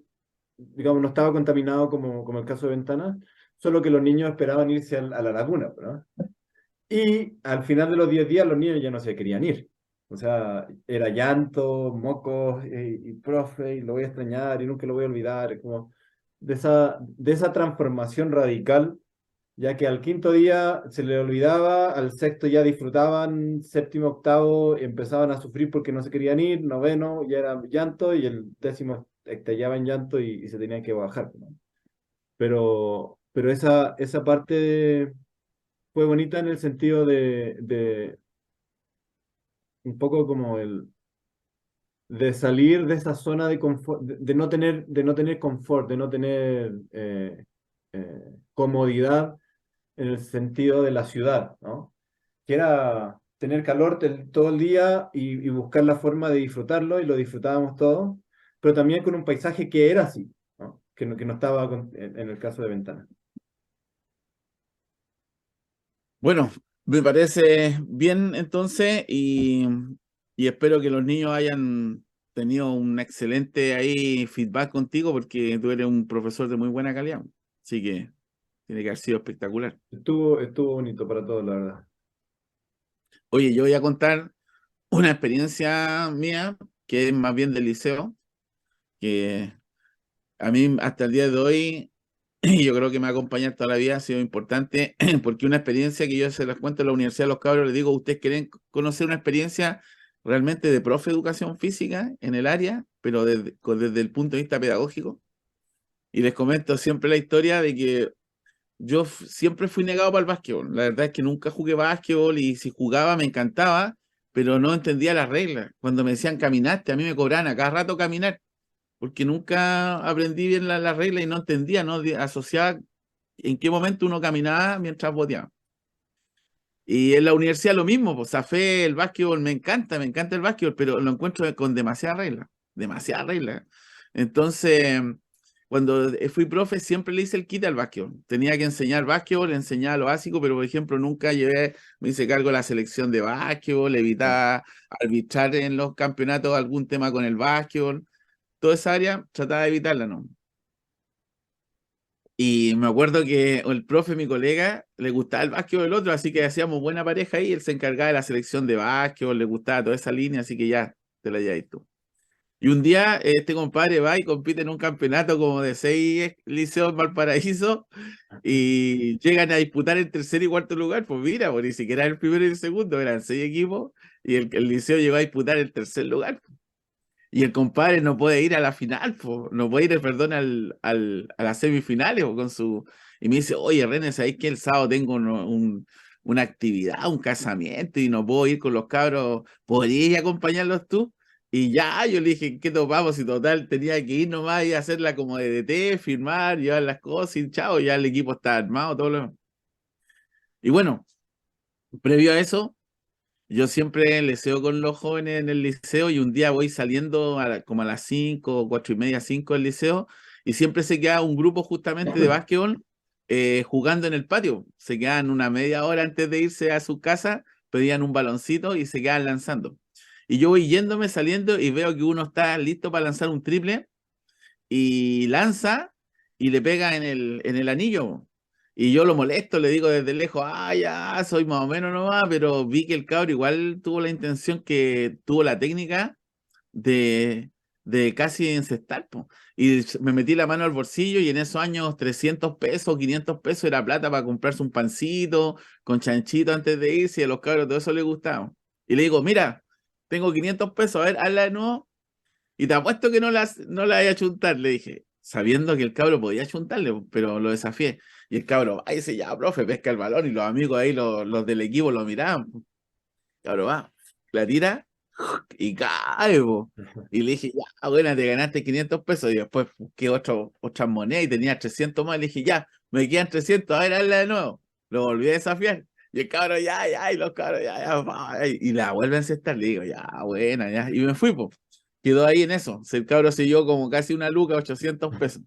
digamos, no estaba contaminado como el caso de Ventana, solo que los niños esperaban irse a la laguna, ¿no? Y al final de los 10 días los niños ya no se querían ir. O sea, era llanto, mocos, y profe, y lo voy a extrañar, y nunca lo voy a olvidar, como de esa transformación radical, ya que al quinto día se le olvidaba, al sexto ya disfrutaban, séptimo, octavo empezaban a sufrir porque no se querían ir, noveno ya era llanto, y el décimo estallaba en llanto y se tenían que bajar, ¿no? Pero esa parte fue bonita en el sentido de un poco como de salir de esa zona de confort, de no tener confort, de no tener comodidad en el sentido de la ciudad, ¿no? Que era tener calor todo el día y buscar la forma de disfrutarlo, y lo disfrutábamos todos, pero también con un paisaje que era así, ¿no? Que no estaba en el caso de Ventana. Bueno, me parece bien entonces, y espero que los niños hayan tenido un excelente ahí feedback contigo porque tú eres un profesor de muy buena calidad. Así que tiene que haber sido espectacular. Estuvo bonito para todos, la verdad. Oye, yo voy a contar una experiencia mía que es más bien del liceo, que a mí hasta el día de hoy, y yo creo que me va a acompañar toda la vida, ha sido importante, porque una experiencia que yo se las cuento en la universidad a los cabros, les digo, ¿ustedes quieren conocer una experiencia realmente de profe de educación física en el área, pero desde el punto de vista pedagógico? Y les comento siempre la historia de que yo siempre fui negado para el básquetbol. La verdad es que nunca jugué básquetbol y si jugaba me encantaba, pero no entendía las reglas. Cuando me decían caminaste, a mí me cobraban a cada rato caminar, porque nunca aprendí bien las reglas y no entendía, no asociaba en qué momento uno caminaba mientras boteaba. Y en la universidad lo mismo, pues zafé el básquetbol, me encanta el básquetbol, pero lo encuentro con demasiadas reglas, demasiadas reglas. Entonces, cuando fui profe, siempre le hice el quite al básquetbol. Tenía que enseñar básquetbol, enseñaba lo básico, pero por ejemplo, nunca me hice cargo de la selección de básquetbol, evitaba arbitrar en los campeonatos algún tema con el básquetbol. Toda esa área trataba de evitarla, ¿no? Y me acuerdo que el profe, mi colega, le gustaba el básquetbol del otro, así que hacíamos buena pareja ahí. Él se encargaba de la selección de básquetbol, le gustaba toda esa línea, así que ya te la llevas tú. Y un día este compadre va y compite en un campeonato como de 6 liceos en Valparaíso y llegan a disputar el tercer y cuarto lugar. Pues mira, pues ni siquiera el primero y el segundo, eran 6 equipos y el liceo llegó a disputar el tercer lugar. Y el compadre no puede ir a la final, po, no puede ir, perdón, a las semifinales po, con su... Y me dice, oye, René, ¿sabéis que el sábado tengo una actividad, un casamiento y no puedo ir con los cabros? ¿Podrías acompañarlos tú? Y ya, yo le dije, ¿qué topamos? Y total, tenía que ir nomás y hacerla como de DT, firmar, llevar las cosas y chao, ya el equipo está armado, todo lo demás. Y bueno, previo a eso... Yo siempre leseo con los jóvenes en el liceo y un día voy saliendo como a las 5, 4:30, 5 del liceo y siempre se queda un grupo justamente de básquetbol jugando en el patio. Se quedan una media hora antes de irse a su casa, pedían un baloncito y se quedan lanzando. Y yo voy yéndome, saliendo y veo que uno está listo para lanzar un triple y lanza y le pega en el anillo. Y yo lo molesto, le digo desde lejos, ah, ya, soy más o menos nomás, pero vi que el cabro igual tuvo la intención, que tuvo la técnica de, de casi encestar, po. Y me metí la mano al bolsillo y en esos años 300 pesos, 500 pesos era plata para comprarse un pancito con chanchito antes de irse y a los cabros todo eso les gustaba. Y le digo, mira, tengo 500 pesos, a ver, hazla de nuevo y te apuesto que no la voy a chuntar, le dije, sabiendo que el cabro podía chuntarle, pero lo desafié. Y el cabro va y dice, ya, profe, pesca el balón. Y los amigos ahí, los del equipo, lo miraban. El cabro va, la tira y cae, po. Y le dije, ya, buena, te ganaste 500 pesos. Y después busqué otras monedas y tenía 300 más. Le dije, ya, me quedan 300, a ver, hazla de nuevo. Lo volví a desafiar. Y el cabro, ya, ya, y los cabros, ya, ya, y la vuelven a encestar. Le digo, ya, buena, ya. Y me fui, pues. Quedó ahí en eso. El cabro se llevó como casi una luca, 800 pesos.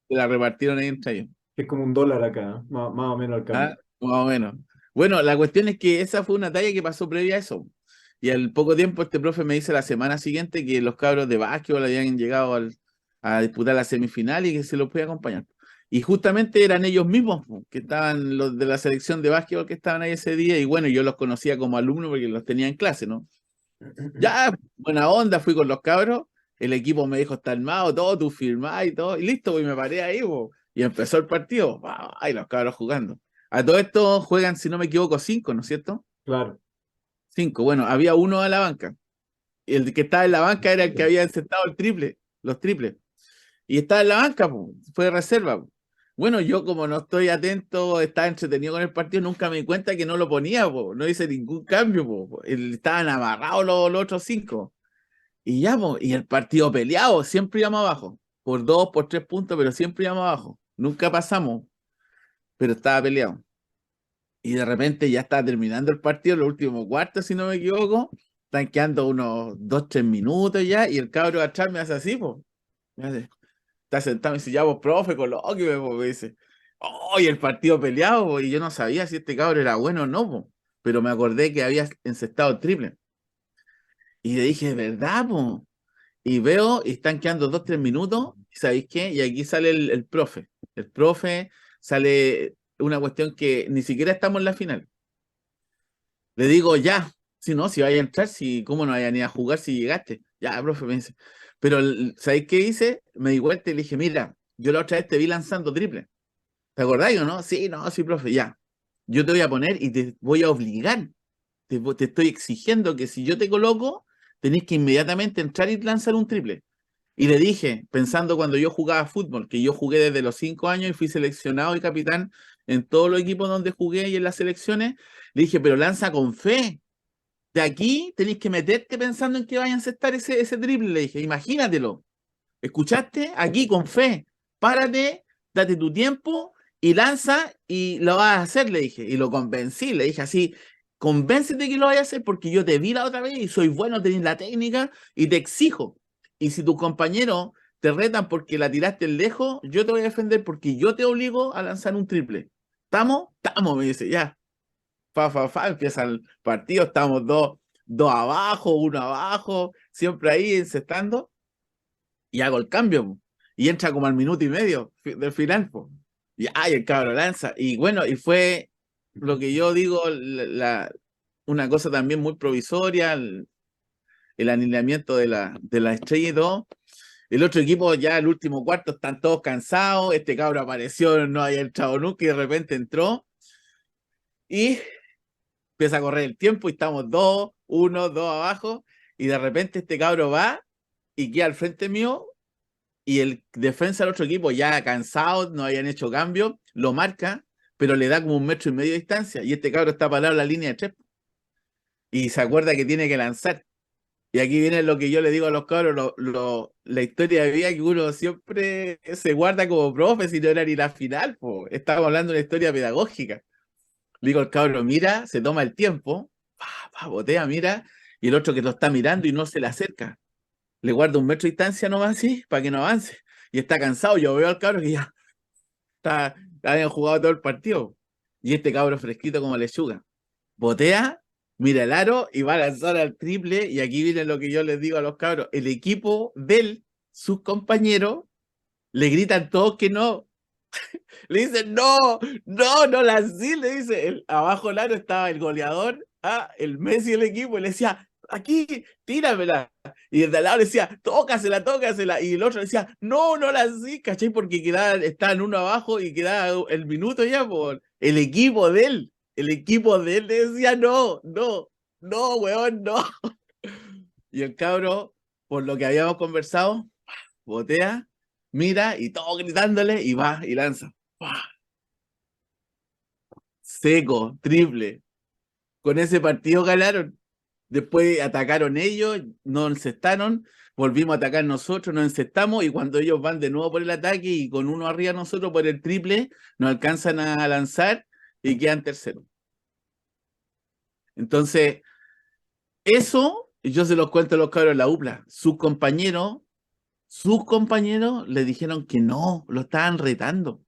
Se la repartieron ahí entre ellos. Es como $1 acá, más o menos al Ah, cambio. más o menos. Bueno, la cuestión es que esa fue una talla que pasó previa a eso. Y al poco tiempo este profe me dice la semana siguiente que los cabros de básquetbol habían llegado a disputar la semifinal y que se los podía acompañar. Y justamente eran ellos mismos, po, que estaban los de la selección de básquetbol que estaban ahí ese día. Y bueno, yo los conocía como alumnos porque los tenía en clase, ¿no? Ya, buena onda, fui con los cabros. El equipo me dijo, está armado, todo, tú firmás y todo. Y listo, pues, y me paré ahí, po. Y empezó el partido. Ay, los cabros jugando. A todo esto juegan, si no me equivoco, 5, ¿no es cierto? Claro. 5. Bueno, había uno a la banca. El que estaba en la banca era el que había encestado el triple, los triples. Y estaba en la banca, po, fue de reserva, po. Bueno, yo como no estoy atento, estaba entretenido con el partido, nunca me di cuenta que no lo ponía, po. No hice ningún cambio, po. Estaban amarrados los otros 5. Y ya, po, y el partido peleado, siempre íbamos abajo. Por 2, por 3 puntos, pero siempre íbamos abajo. Nunca pasamos, pero estaba peleado. Y de repente ya está terminando el partido, los últimos cuartos, si no me equivoco. Están quedando unos 2, 3 minutos ya, y el cabro de atrás me hace así, pues. Me hace, está sentado y me dice, ya vos, profe, colóqueme, po, me dice. Oh, y el partido peleado, po, y yo no sabía si este cabro era bueno o no, po, pero me acordé que había encestado el triple. Y le dije, ¿verdad, po? Y veo, y están quedando 2, 3 minutos, y ¿sabéis qué? Y aquí sale el profe. El profe sale una cuestión que ni siquiera estamos en la final. Le digo, ya, si no, si vaya a entrar, si, ¿cómo no vaya ni a jugar si llegaste? Ya, profe, me dice. Pero, ¿sabéis qué hice? Me di vuelta y le dije, mira, yo la otra vez te vi lanzando triple. ¿Te acordáis o no? Sí, no, sí, profe, ya. Yo te voy a poner y te voy a obligar. Te estoy exigiendo que si yo te coloco, tenés que inmediatamente entrar y lanzar un triple. Y le dije, pensando cuando yo jugaba fútbol, que yo jugué desde los 5 años y fui seleccionado y capitán en todos los equipos donde jugué y en las selecciones, le dije, pero lanza con fe. De aquí tenéis que meterte pensando en que vayan a aceptar ese triple, le dije, imagínatelo. ¿Escuchaste? Aquí con fe. Párate, date tu tiempo y lanza y lo vas a hacer, le dije. Y lo convencí, le dije así, convéncete que lo vayas a hacer porque yo te vi la otra vez y soy bueno, tenés la técnica y te exijo. Y si tus compañeros te retan porque la tiraste lejos, yo te voy a defender porque yo te obligo a lanzar un triple. ¿Estamos? Estamos, me dice, ya. Empieza el partido, estamos dos abajo, uno abajo, siempre ahí encestando y hago el cambio, po. Y entra como al minuto y medio del final, po. Y ay, el cabro lanza. Y bueno, y fue lo que yo digo, una cosa también muy provisoria, el alineamiento de la estrella y todo. El otro equipo ya el último cuarto están todos cansados, este cabro apareció, no había entrado nunca y de repente entró y empieza a correr el tiempo y estamos 2-1, 2 abajo y de repente este cabro va y queda al frente mío y el defensa del otro equipo, ya cansado, no habían hecho cambio, lo marca, pero le da como 1,5 metros de distancia. Y este cabro está parado en la línea de 3 y se acuerda que tiene que lanzar. Y aquí viene lo que yo le digo a los cabros, la historia de vida que uno siempre se guarda como profe, si no era ni la final, po. Estamos hablando de una historia pedagógica. Le digo al cabro, mira, se toma el tiempo, botea, mira, y el otro que lo está mirando y no se le acerca. Le guarda 1 metro de distancia nomás así, para que no avance. Y está cansado. Yo veo al cabro que ya habían jugado todo el partido. Y este cabro fresquito como lechuga. Botea, mira el aro y va a lanzar al triple. Y aquí viene lo que yo les digo a los cabros. El equipo de él, sus compañeros, le gritan todos que no. Le dicen, no, no, no lancé. Le dice, abajo del aro estaba el goleador, el Messi del equipo, y le decía, aquí, tíramela. Y el de al lado le decía, tócasela, tócasela. Y el otro le decía, no, no lancé, ¿cachai? Porque estaban uno abajo y quedaba el minuto ya por el equipo de él. El equipo de él le decía, no, no, no, weón, no. Y el cabro, por lo que habíamos conversado, botea, mira y todo gritándole y va y lanza. ¡Pah! Seco, triple. Con ese partido ganaron. Después atacaron ellos, nos encestaron, volvimos a atacar nosotros, nos encestamos y cuando ellos van de nuevo por el ataque y con uno arriba nosotros por el triple, nos alcanzan a lanzar y quedan terceros. Entonces, eso yo se los cuento a los cabros de la UPLA. Sus compañeros le dijeron que no, lo estaban retando.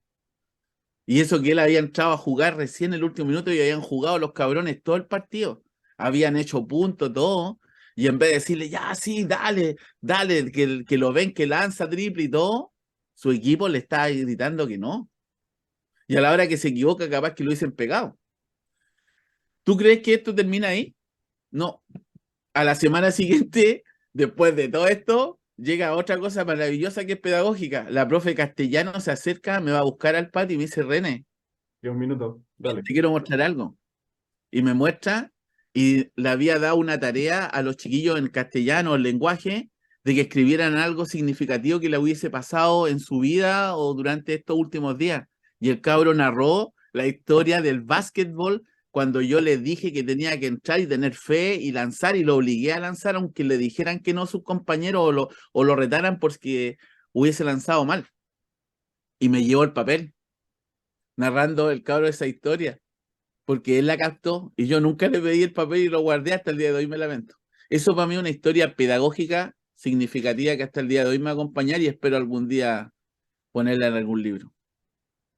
Y eso que él había entrado a jugar recién el último minuto y habían jugado los cabrones todo el partido. Habían hecho puntos, todo. Y en vez de decirle, ya, sí, dale, dale, que lo ven que lanza triple y todo, su equipo le está gritando que no. Y a la hora que se equivoca, capaz que lo hubiesen pegado. ¿Tú crees que esto termina ahí? No. A la semana siguiente, después de todo esto, llega otra cosa maravillosa que es pedagógica. La profe castellano se acerca, me va a buscar al patio y me dice, René, 10 minutos, dale. te quiero mostrar algo. Y me muestra, y le había dado una tarea a los chiquillos en castellano, el lenguaje, de que escribieran algo significativo que le hubiese pasado en su vida o durante estos últimos días. Y el cabro narró la historia del básquetbol cuando yo le dije que tenía que entrar y tener fe y lanzar, y lo obligué a lanzar, aunque le dijeran que no sus compañeros o lo retaran porque hubiese lanzado mal. Y me llevó el papel, narrando el cabro esa historia porque él la captó y yo nunca le pedí el papel y lo guardé hasta el día de hoy, me lamento. Eso para mí es una historia pedagógica significativa que hasta el día de hoy me va a acompañar y espero algún día ponerla en algún libro.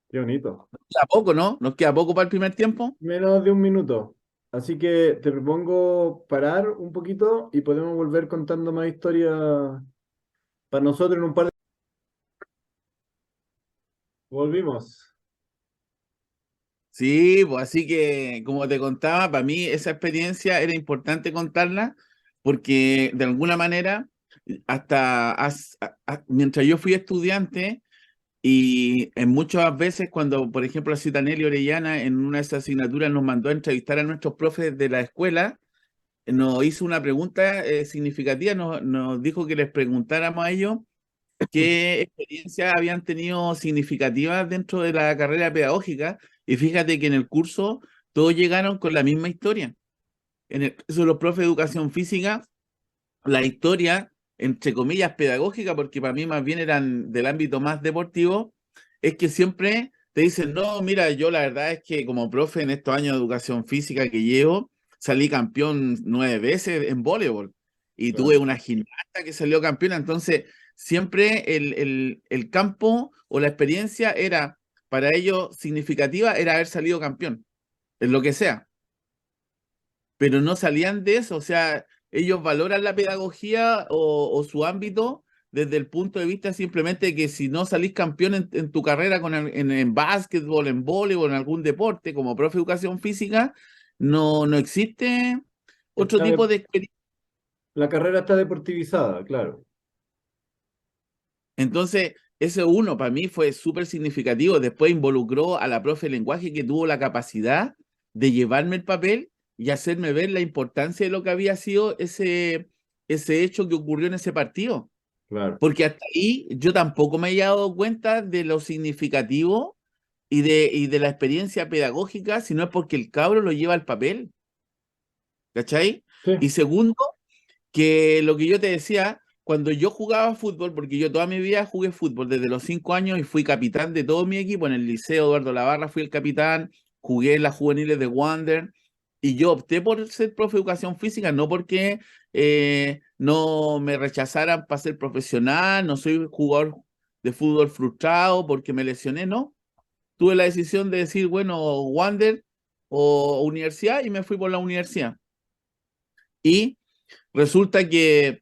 Qué bonito. Nos queda poco, ¿no? Nos queda poco para el primer tiempo. Menos de 1 minuto. Así que te propongo parar un poquito y podemos volver contando más historias para nosotros en un par de... Volvimos. Sí, pues así que, como te contaba, para mí esa experiencia era importante contarla porque de alguna manera, mientras yo fui estudiante, y en muchas veces cuando, por ejemplo, la Citanelli Orellana en una de esas asignaturas nos mandó a entrevistar a nuestros profes de la escuela, nos hizo una pregunta significativa, nos dijo que les preguntáramos a ellos qué experiencias habían tenido significativas dentro de la carrera pedagógica, Y fíjate que en el curso todos llegaron con la misma historia. En el caso de los profes de educación física, la historia, entre comillas, pedagógica, porque para mí más bien eran del ámbito más deportivo, es que siempre te dicen, no, mira, yo la verdad es que como profe en estos años de educación física que llevo, salí campeón 9 veces en voleibol y tuve Claro. una gimnasta que salió campeona, entonces siempre el campo o la experiencia era, para ellos significativa, era haber salido campeón, en lo que sea, pero no salían de eso, o sea, ellos valoran la pedagogía o su ámbito desde el punto de vista simplemente que si no salís campeón en tu carrera en básquetbol, en voleibol, en algún deporte, como profe de educación física, no existe otro Está tipo de- de experiencia. la carrera está deportivizada, claro. Entonces, ese uno para mí fue súper significativo. Después involucró a la profe de lenguaje que tuvo la capacidad de llevarme el papel y hacerme ver la importancia de lo que había sido ese hecho que ocurrió en ese partido. Claro. Porque hasta ahí yo tampoco me había dado cuenta de lo significativo y de la experiencia pedagógica, sino es porque el cabro lo lleva al papel, ¿cachai? Sí, Y segundo, que lo que yo te decía, cuando yo jugaba fútbol, porque yo toda mi vida jugué fútbol desde los 5 años y fui capitán de todo mi equipo, en el Liceo Eduardo Lavarra fui el capitán, jugué en las juveniles de Wander, y yo opté por ser profe de educación física, no porque no me rechazaran para ser profesional, no soy jugador de fútbol frustrado porque me lesioné, no. Tuve la decisión de decir, bueno, Wander o universidad, y me fui por la universidad. Y resulta que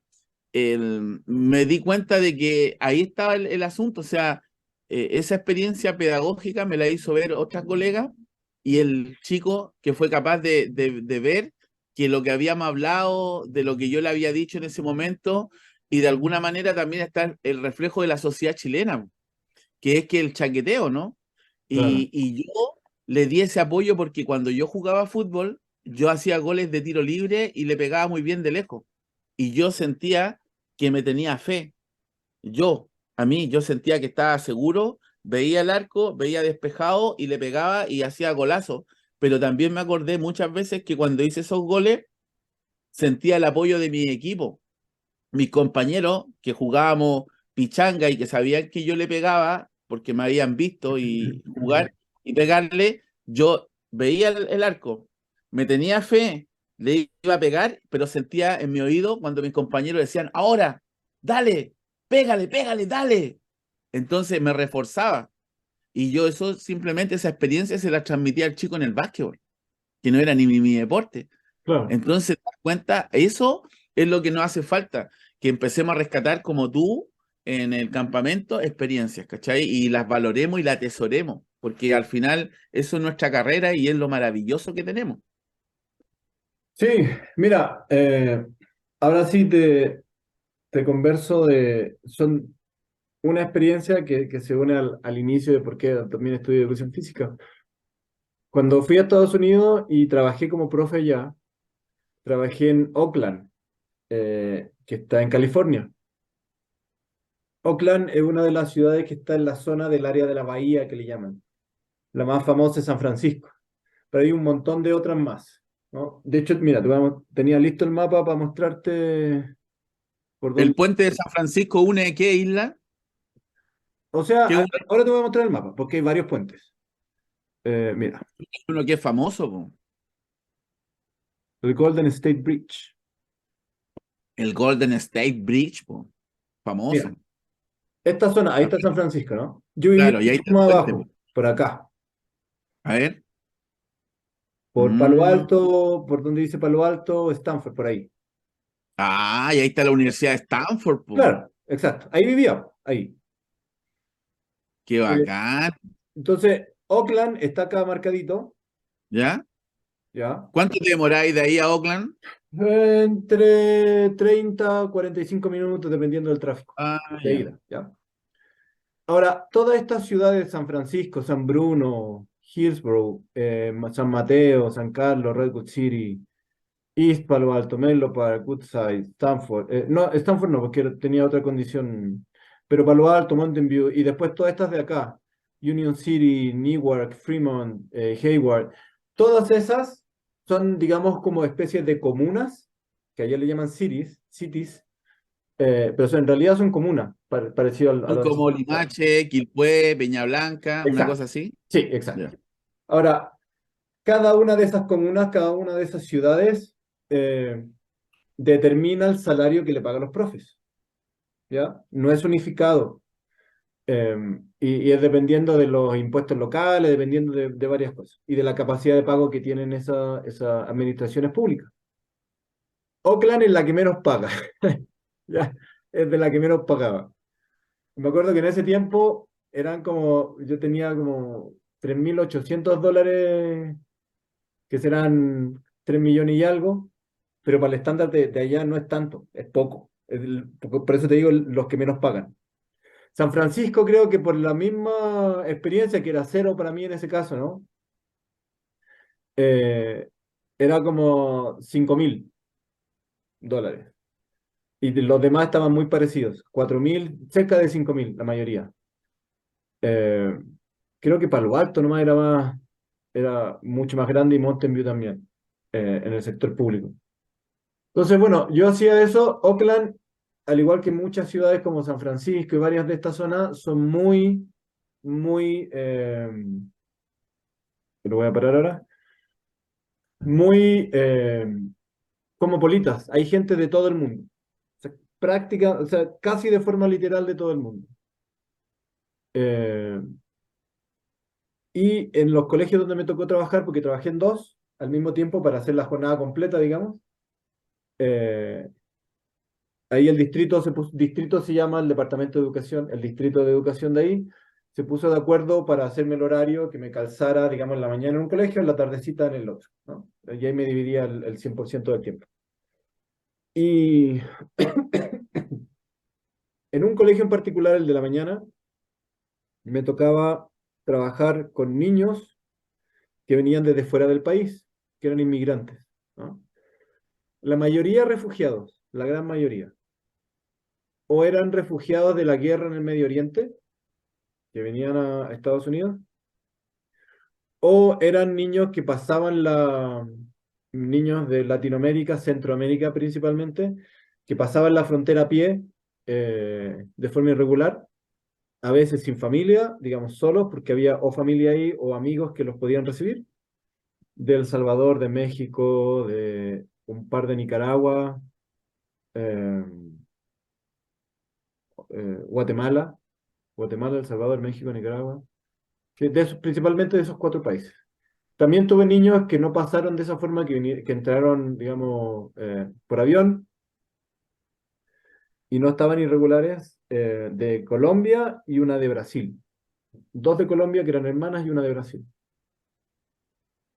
me di cuenta de que ahí estaba el asunto, o sea, esa experiencia pedagógica me la hizo ver otra colega y el chico que fue capaz de ver que lo que habíamos hablado, de lo que yo le había dicho en ese momento, y de alguna manera también está el reflejo de la sociedad chilena, que es que el chaqueteo, ¿no? claro. Y yo le di ese apoyo porque cuando yo jugaba fútbol, yo hacía goles de tiro libre y le pegaba muy bien de lejos. Y yo sentía que me tenía fe. Yo sentía que estaba seguro, veía el arco, veía despejado y le pegaba y hacía golazo. Pero también me acordé muchas veces que cuando hice esos goles, sentía el apoyo de mi equipo. Mis compañeros que jugábamos pichanga y que sabían que yo le pegaba, porque me habían visto y jugar y pegarle, yo veía el arco, me tenía fe, le iba a pegar, pero sentía en mi oído cuando mis compañeros decían, ahora, dale, pégale, pégale, dale. Entonces me reforzaba. Y yo eso simplemente, esa experiencia se la transmitía al chico en el básquetbol, que no era ni mi deporte. Claro. Entonces, te das cuenta, eso es lo que nos hace falta, que empecemos a rescatar como tú en el campamento experiencias, ¿cachai? Y las valoremos y las atesoremos, porque al final eso es nuestra carrera y es lo maravilloso que tenemos. Sí, mira, ahora sí te converso son una experiencia que se une al inicio de por qué también estudio educación física. Cuando fui a Estados Unidos y trabajé como profe allá, trabajé en Oakland, que está en California. Oakland es una de las ciudades que está en la zona del área de la bahía que le llaman. La más famosa es San Francisco, pero hay un montón de otras más, ¿no? De hecho, mira, tenía listo el mapa para mostrarte por El dónde. puente de San Francisco une qué isla, O sea, que ahora te voy a mostrar el mapa, porque hay varios puentes. Mira, uno que es famoso, po. el Golden State Bridge. El Golden State Bridge, po, Mira, famoso. esta zona, ahí A está ver, San Francisco, ¿no? Yo vivía claro, y un ahí poco está el más puente, po. abajo, por acá, A ver. por Palo Mm. Alto, por donde dice Palo Alto, Stanford, por ahí. Ah, y ahí está la Universidad de Stanford, po. Claro, exacto, ahí vivía, ahí. Qué Eh, bacán, entonces, Oakland está acá marcadito, ¿ya? ¿ya? ¿Cuánto te demoráis de ahí a Oakland? Entre 30 a 45 minutos, dependiendo del tráfico Ah, de ya. ida, ¿ya? Ahora, todas estas ciudades, San Francisco, San Bruno, Hillsborough, San Mateo, San Carlos, Redwood City, East Palo Alto, Menlo Park, Woodside, Stanford, no, Stanford no, porque tenía otra condición, pero Palo Alto, Mountain View, y después todas estas de acá, Union City, Newark, Fremont, Hayward, todas esas son, digamos, como especies de comunas, que allá le llaman cities, pero en realidad son comunas, parecido a Son los... como Limache, Quilpué, Peña Blanca, una cosa Exacto, así. sí, exacto. Ya. Ahora, cada una de esas comunas, cada una de esas ciudades determina el salario que le pagan los profes, ¿ya? No es unificado. Y es dependiendo de los impuestos locales, dependiendo de varias cosas, y de la capacidad de pago que tienen esas administraciones públicas. Oakland es la que menos paga, ¿ya? Es de la que menos pagaba. Me acuerdo que en ese tiempo eran como, yo tenía como $3.800, que serán 3 millones y algo, pero para el estándar de allá no es tanto, es poco. Por eso te digo los que menos pagan. San Francisco creo que por la misma experiencia, que era cero para mí en ese caso, ¿no? Eh, Era como $5.000. Y los demás estaban muy parecidos, 4.000, cerca de 5.000, la mayoría. Eh, Creo que Palo Alto nomás era mucho más grande, y Mountain View también, en el sector público. Entonces, bueno, yo hacía eso. Oakland, al igual que muchas ciudades como San Francisco y varias de estas zonas, son muy, muy, lo voy a parar ahora, muy cosmopolitas. Hay gente de todo el mundo. O sea, o sea, casi de forma literal de todo el mundo. Eh, y en los colegios donde me tocó trabajar, porque trabajé en dos al mismo tiempo para hacer la jornada completa, digamos, eh, ahí el distrito se llama el Departamento de Educación, el distrito de educación de ahí, se puso de acuerdo para hacerme el horario que me calzara, digamos, en la mañana en un colegio, en la tardecita en el otro, ¿no? Y ahí me dividía el 100% del tiempo. Y en un colegio en particular, el de la mañana, me tocaba trabajar con niños que venían desde fuera del país, que eran inmigrantes, ¿no? La mayoría refugiados, la gran mayoría. O eran refugiados de la guerra en el Medio Oriente, que venían a Estados Unidos, o eran niños que niños de Latinoamérica, Centroamérica principalmente, que pasaban la frontera a pie, de forma irregular, a veces sin familia, digamos solos, porque había o familia ahí o amigos que los podían recibir, de El Salvador, de México, de un par de Nicaragua, eh, Guatemala, El Salvador, México, Nicaragua, principalmente de esos cuatro países. También tuve niños que no pasaron de esa forma, que entraron, digamos, por avión y no estaban irregulares, de Colombia y una de Brasil. Dos de Colombia que eran hermanas y una de Brasil.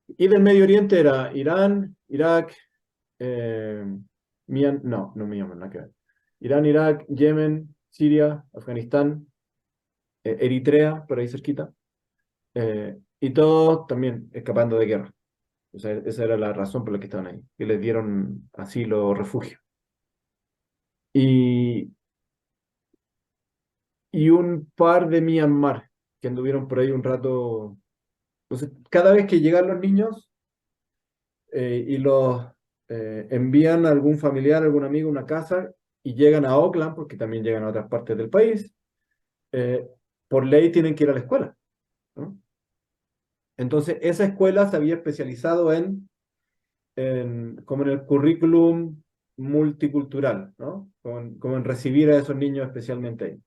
Y del Medio Oriente era Irán, Irak, eh, no Myanmar, nada que ver. Irán, Irak, Yemen, Siria, Afganistán, Eritrea, por ahí cerquita, y todos también escapando de guerra. O sea, esa era la razón por la que estaban ahí, que les dieron asilo o refugio. Y, y un par de Myanmar, que anduvieron por ahí un rato. Entonces, cada vez que llegan los niños, y los envían a algún familiar, algún amigo a una casa, y llegan a Oakland, porque también llegan a otras partes del país, eh, por ley tienen que ir a la escuela, ¿no? Entonces, esa escuela se había especializado como en el currículum multicultural, ¿no? Como en recibir a esos niños especialmente ahí.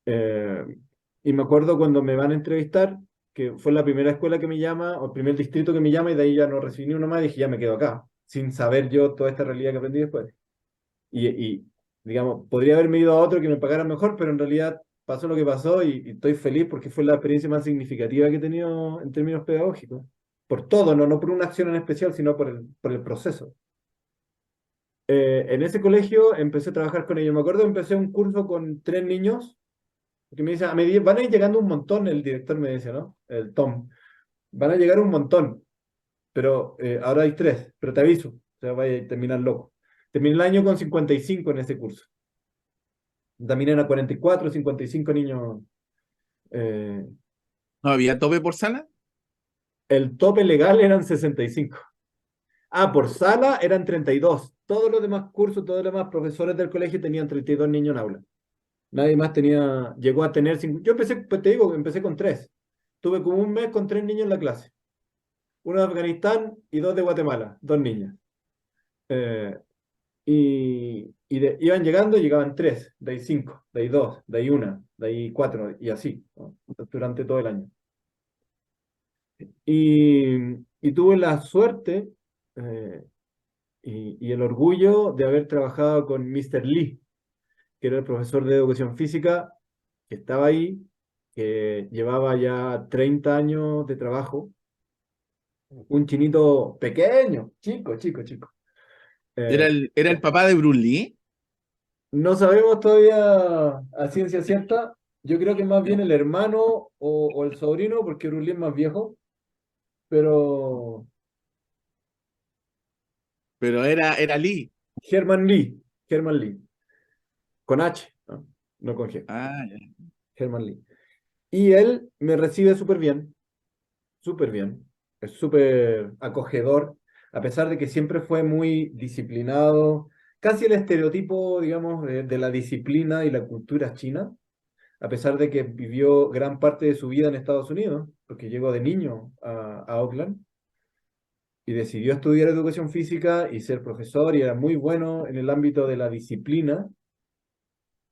Eh, y me acuerdo cuando me van a entrevistar, que fue la primera escuela que me llama, o el primer distrito que me llama, y de ahí ya no recibí ni uno más, y dije, ya me quedo acá, sin saber yo toda esta realidad que aprendí después. Digamos, podría haberme ido a otro que me pagara mejor, pero en realidad pasó lo que pasó, y estoy feliz porque fue la experiencia más significativa que he tenido en términos pedagógicos. Por todo, no por una acción en especial, sino por el proceso. En ese colegio empecé a trabajar con ellos. Me acuerdo que empecé un curso con 3 niños, que me dice, van a ir llegando un montón, el director me dice, ¿no? El Tom. Van a llegar un montón, pero ahora hay 3, pero te aviso, o sea, vaya a terminar loco. Terminé el año con 55 en ese curso. También eran 44, 55 niños. eh, ¿No había tope por sala? El tope legal eran 65. Ah, por sala eran 32. Todos los demás cursos, todos los demás profesores del colegio tenían 32 niños en aula. Nadie más llegó a tener Yo empecé, pues te digo, empecé con 3. Tuve como un mes con 3 niños en la clase. Uno de Afganistán y 2 de Guatemala, 2 niñas. Eh, iban llegando, llegaban 3, de ahí 5, de ahí 2, de ahí 1, de ahí 4, y así, ¿no? Durante todo el año. Y tuve la suerte eh, y el orgullo de haber trabajado con Mr. Lee, que era el profesor de educación física, que estaba ahí, que llevaba ya 30 años de trabajo, un chinito pequeño, chico, chico, chico. Era el papá de Bruce Lee? No sabemos todavía a ciencia cierta. Yo creo que más bien el hermano o el sobrino, porque Bruce Lee es más viejo, pero Pero era Lee. Herman Lee, con H, ¿no? No con G, Ah, ya. Herman Lee. Y él me recibe súper bien, es súper acogedor, a pesar de que siempre fue muy disciplinado, casi el estereotipo, digamos, de la disciplina y la cultura china, a pesar de que vivió gran parte de su vida en Estados Unidos, porque llegó de niño a Oakland y decidió estudiar educación física y ser profesor y era muy bueno en el ámbito de la disciplina,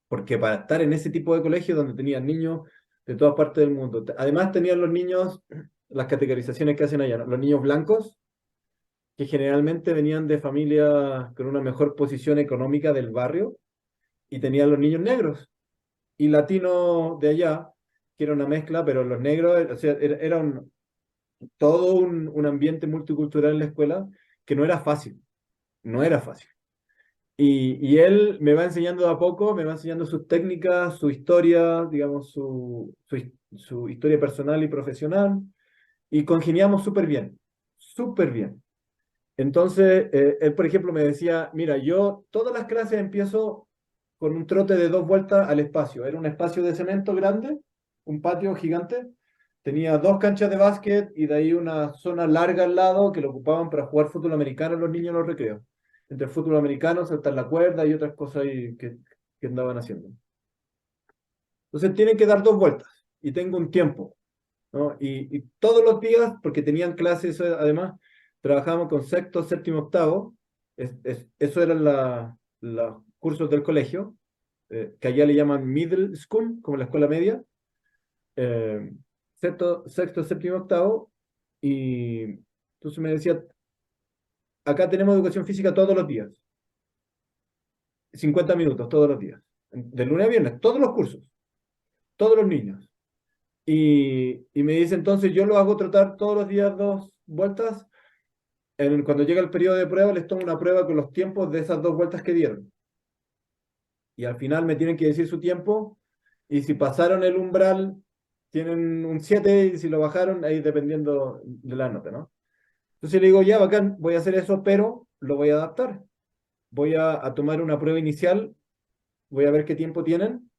porque para estar en ese tipo de colegio donde tenían niños de todas partes del mundo, además tenían los niños, las categorizaciones que hacen allá, ¿no? Los niños blancos, que generalmente venían de familias con una mejor posición económica del barrio, y tenían los niños negros y latinos de allá, que era una mezcla, pero los negros, o sea, era todo un ambiente multicultural en la escuela que no era fácil, no era fácil. Y él me va enseñando de a poco, me va enseñando sus técnicas, su historia, digamos, su historia personal y profesional, y congeniamos súper bien, súper bien. Entonces, él, por ejemplo, me decía, mira, yo todas las clases empiezo con un trote de 2 vueltas al espacio. Era un espacio de cemento grande, un patio gigante. Tenía 2 canchas de básquet y de ahí una zona larga al lado que lo ocupaban para jugar fútbol americano los niños en los recreos. Entre el fútbol americano, saltar la cuerda y otras cosas ahí que andaban haciendo. Entonces tienen que dar 2 vueltas y tengo un tiempo, ¿no? Y todos los días, porque tenían clases además, trabajábamos con sexto, séptimo, octavo. Eso eran los cursos del colegio, que allá le llaman middle school, como la escuela media. eh, sexto, séptimo, octavo. Y entonces me decía, acá tenemos educación física todos los días, 50 minutos todos los días, de lunes a viernes, todos los cursos, todos los niños. Y me dice entonces, yo lo hago tratar todos los días 2 vueltas. Cuando llega el periodo de prueba, les tomo una prueba con los tiempos de esas 2 vueltas que dieron. Y al final me tienen que decir su tiempo. Y si pasaron el umbral, tienen un 7. Y si lo bajaron, ahí dependiendo de la nota, ¿no? Entonces le digo, ya, bacán, voy a hacer eso, pero lo voy a adaptar. Voy a tomar una prueba inicial, voy a ver qué tiempo tienen,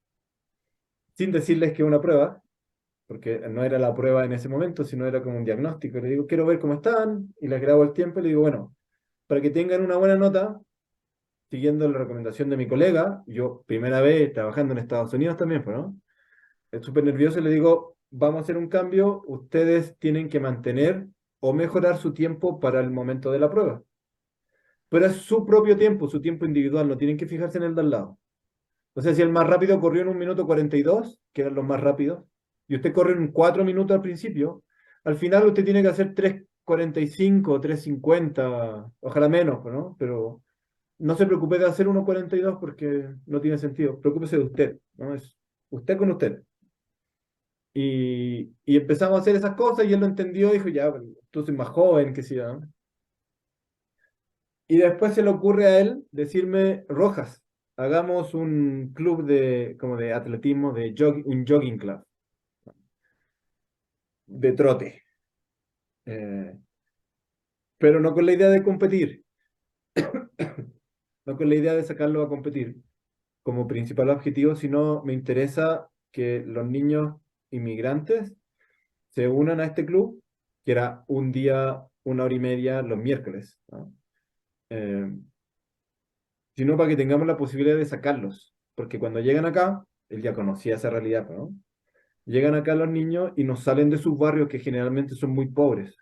sin decirles que es una prueba, porque no era la prueba en ese momento, sino era como un diagnóstico. Le digo, quiero ver cómo están, y les grabo el tiempo y le digo, bueno, para que tengan una buena nota, siguiendo la recomendación de mi colega, yo primera vez trabajando en Estados Unidos también, pues, ¿no? Es súper nervioso y le digo, vamos a hacer un cambio, ustedes tienen que mantener o mejorar su tiempo para el momento de la prueba. Pero es su propio tiempo, su tiempo individual, no tienen que fijarse en el de al lado. O sea, si el más rápido corrió en 1 minuto 42, que eran los más rápidos, y usted corre en 4 minutos al principio, al final usted tiene que hacer 3:45, 3:50, ojalá menos, ¿no? Pero no se preocupe de hacer 1:42 porque no tiene sentido. Preocúpese de usted, ¿no? Es usted con usted. Y empezamos a hacer esas cosas y él lo entendió y dijo, ya, tú soy más joven, que sí, ¿no? Y después se le ocurre a él decirme, Rojas, hagamos un club como de atletismo, un jogging club, de trote. Eh, pero no con la idea de competir, no con la idea de sacarlo a competir como principal objetivo, sino me interesa que los niños inmigrantes se unan a este club, que era un día, 1 hora y media los miércoles, ¿no? Eh, Sino para que tengamos la posibilidad de sacarlos, porque cuando llegan acá, él ya conocía esa realidad, ¿no? Llegan acá los niños y nos salen de sus barrios que generalmente son muy pobres,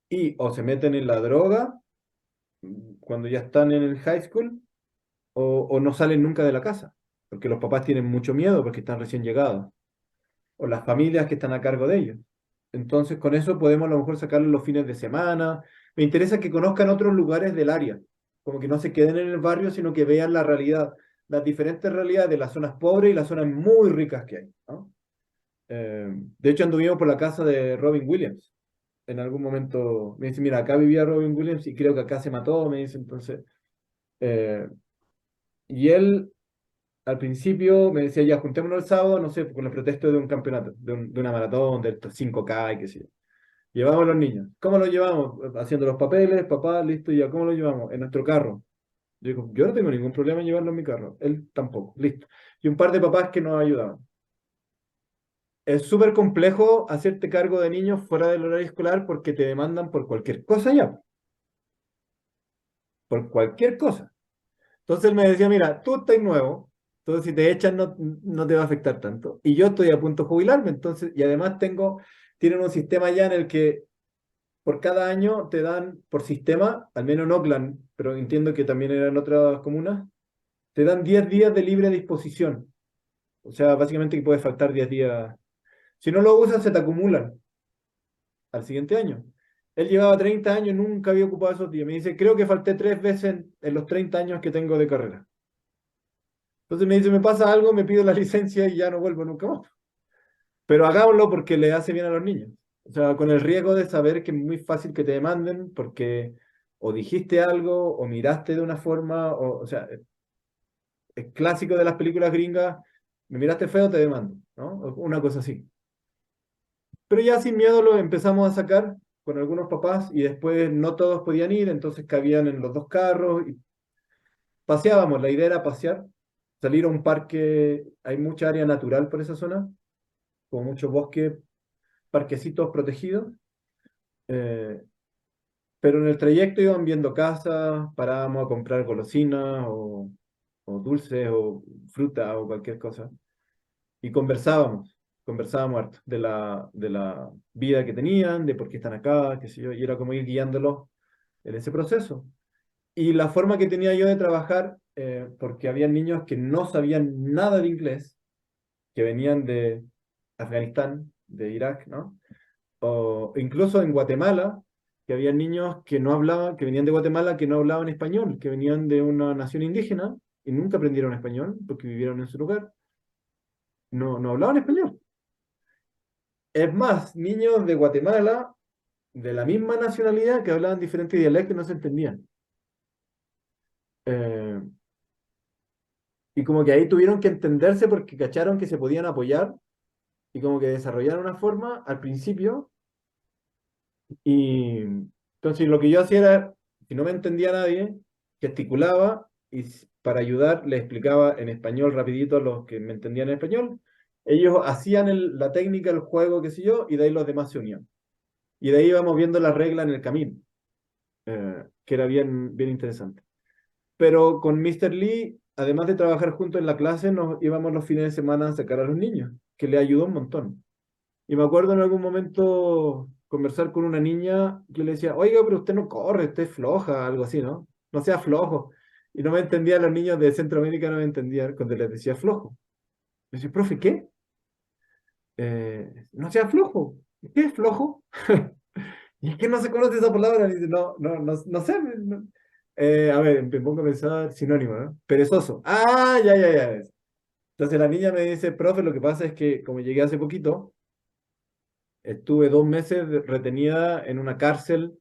y o se meten en la droga cuando ya están en el high school, o no salen nunca de la casa, porque los papás tienen mucho miedo porque están recién llegados, o las familias que están a cargo de ellos. Entonces, con eso podemos a lo mejor sacarlos los fines de semana. Me interesa que conozcan otros lugares del área, como que no se queden en el barrio, sino que vean la realidad, las diferentes realidades de las zonas pobres y las zonas muy ricas que hay, ¿no? De hecho, anduvimos por la casa de Robin Williams. En algún momento me dice, mira, acá vivía Robin Williams y creo que acá se mató, me dice entonces. eh, y él al principio me decía, ya, juntémonos el sábado, no sé, con el pretexto de un campeonato, de una maratón, de estos 5K y qué sé yo. Llevamos a los niños. ¿Cómo los llevamos? Haciendo los papeles, papá, listo, ya. ¿Cómo los llevamos? En nuestro carro. Yo digo, yo no tengo ningún problema en llevarlo en mi carro. Él tampoco, listo. Y un par de papás que nos ayudaban. Es súper complejo hacerte cargo de niños fuera del horario escolar porque te demandan por cualquier cosa ya, por cualquier cosa. Entonces él me decía, mira, tú estás nuevo, entonces si te echan no te va a afectar tanto. Y yo estoy a punto de jubilarme, entonces, y además tienen un sistema ya en el que por cada año te dan por sistema, al menos en Oakland, pero entiendo que también eran otras comunas, te dan 10 días de libre disposición. O sea, básicamente que puedes faltar 10 días. Si no lo usas, se te acumulan al siguiente año. Él llevaba 30 años, nunca había ocupado esos días. Me dice, creo que falté 3 veces en los 30 años que tengo de carrera. Entonces me dice, me pasa algo, me pido la licencia y ya no vuelvo nunca más. Pero hagámoslo porque le hace bien a los niños. O sea, con el riesgo de saber que es muy fácil que te demanden porque o dijiste algo o miraste de una forma, o sea, es clásico de las películas gringas, me miraste feo, te demando, ¿no? Una cosa así. Pero ya sin miedo lo empezamos a sacar con algunos papás y después no todos podían ir, entonces cabían en los dos carros y paseábamos. La idea era pasear, salir a un parque, hay mucha área natural por esa zona, con mucho bosque, parquecitos protegidos. eh, pero en el trayecto iban viendo casas, parábamos a comprar golosinas o dulces o fruta o cualquier cosa. Y conversábamos harto de la vida que tenían, de por qué están acá, qué sé yo, y era como ir guiándolos en ese proceso. Y la forma que tenía yo de trabajar, porque había niños que no sabían nada de inglés, que venían de Afganistán, de Irak, ¿no? O incluso en Guatemala, que había niños que no hablaban, que venían de Guatemala, que no hablaban español, que venían de una nación indígena y nunca aprendieron español porque vivieron en su lugar, no hablaban español. Es más, niños de Guatemala, de la misma nacionalidad, que hablaban diferentes dialectos y no se entendían. Eh, y como que ahí tuvieron que entenderse porque cacharon que se podían apoyar y como que desarrollaron una forma al principio. Y entonces lo que yo hacía era, si no me entendía nadie, gesticulaba y para ayudar le explicaba en español rapidito a los que me entendían en español. Ellos hacían la técnica, el juego, qué sé yo, y de ahí los demás se unían. Y de ahí íbamos viendo las reglas en el camino, que era bien, bien interesante. Pero con Mr. Lee, además de trabajar juntos en la clase, nos íbamos los fines de semana a sacar a los niños, que le ayudó un montón. Y me acuerdo en algún momento conversar con una niña que le decía, oiga, pero usted no corre, usted es floja, algo así, ¿no? No sea flojo. Y no me entendían los niños de Centroamérica, no me entendían cuando les decía flojo. Me decía, profe, ¿qué? No sea flojo. ¿Qué es flojo? Y es que no se conoce esa palabra. Y dice, no sé. A ver, me pongo a pensar sinónimo, ¿no? Perezoso. Ah, ya. Entonces la niña me dice, profe, lo que pasa es que como llegué hace poquito, estuve 2 meses retenida en una cárcel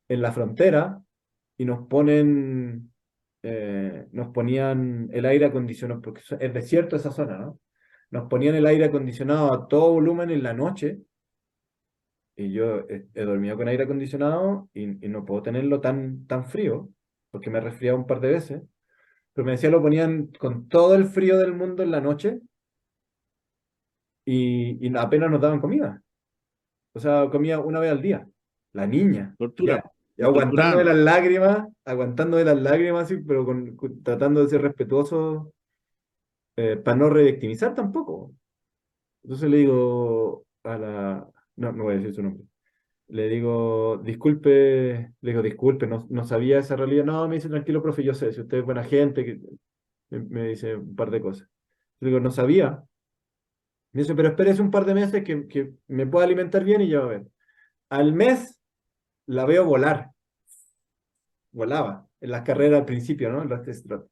en la frontera y nos ponían el aire acondicionado, porque es desierto esa zona, ¿no? Nos ponían el aire acondicionado a todo volumen en la noche y yo he dormido con aire acondicionado y no puedo tenerlo tan frío, porque me he resfriado un par de veces, pero me decía lo ponían con todo el frío del mundo en la noche y apenas nos daban comida. O sea, comía una vez al día. La niña. Tortura, Ya, po. y Nos torturaban. aguantando de las lágrimas, sí, pero tratando de ser respetuoso para no revictimizar tampoco. Entonces le digo a la... No, no voy a decir su nombre. Le digo, disculpe, no, no sabía esa realidad. No, me dice, tranquilo, profe, yo sé, si usted es buena gente, me dice un par de cosas. Le digo, no sabía. Me dice, pero espérese un par de meses que me pueda alimentar bien y ya va a ver. Al mes la veo volar, volaba, en las carreras al principio, ¿no? En las test track.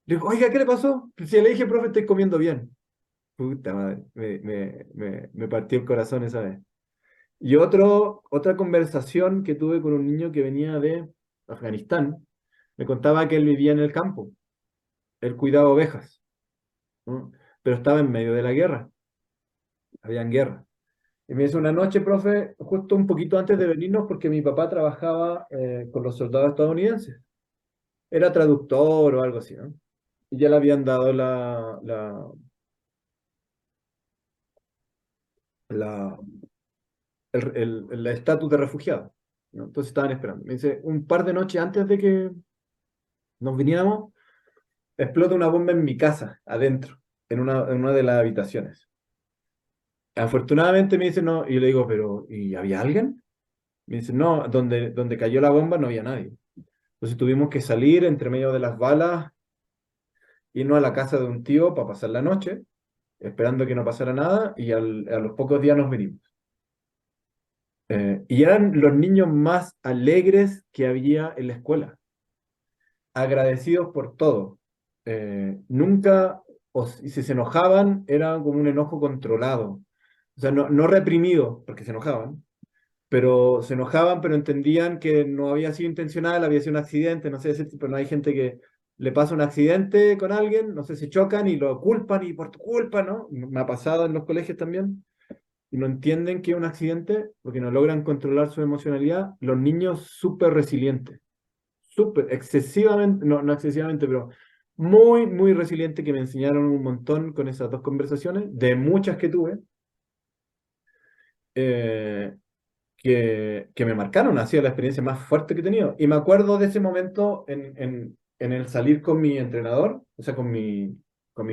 Le digo, oiga, ¿qué le pasó? Pues si le dije, profe, estoy comiendo bien. Puta madre, me partió el corazón esa vez. Y otra conversación que tuve con un niño que venía de Afganistán, me contaba que él vivía en el campo, él cuidaba ovejas, ¿no? Pero estaba en medio de la guerra, habían guerra. Y me dice una noche, profe, justo un poquito antes de venirnos, porque mi papá trabajaba con los soldados estadounidenses. Era traductor o algo así, ¿no? Y ya le habían dado la, el estatus de refugiado, ¿no? Entonces estaban esperando. Me dice, un par de noches antes de que nos viniéramos, explota una bomba en mi casa, adentro, en una de las habitaciones. Afortunadamente me dice, no, y yo le digo, pero, ¿y había alguien? Me dice, no, donde cayó la bomba no había nadie. Entonces tuvimos que salir entre medio de las balas, irnos a la casa de un tío para pasar la noche, esperando que no pasara nada, y a los pocos días nos venimos. Y eran los niños más alegres que había en la escuela, agradecidos por todo. Nunca, y si se enojaban, era como un enojo controlado. O sea, no, no reprimido, porque se enojaban, pero se enojaban, pero entendían que no había sido intencional, había sido un accidente, no sé, ese tipo, no hay gente que le pasa un accidente con alguien, no sé, se chocan y lo culpan y por tu culpa, ¿no? Me ha pasado en los colegios también, y no entienden que es un accidente porque no logran controlar su emocionalidad. Los niños súper resilientes, súper, excesivamente, no, no excesivamente, pero muy, muy resilientes, que me enseñaron un montón con esas dos conversaciones, de muchas que tuve. Eh, que me marcaron, ha sido la experiencia más fuerte que he tenido. Y me acuerdo de ese momento en el salir con mi entrenador, o sea, con mi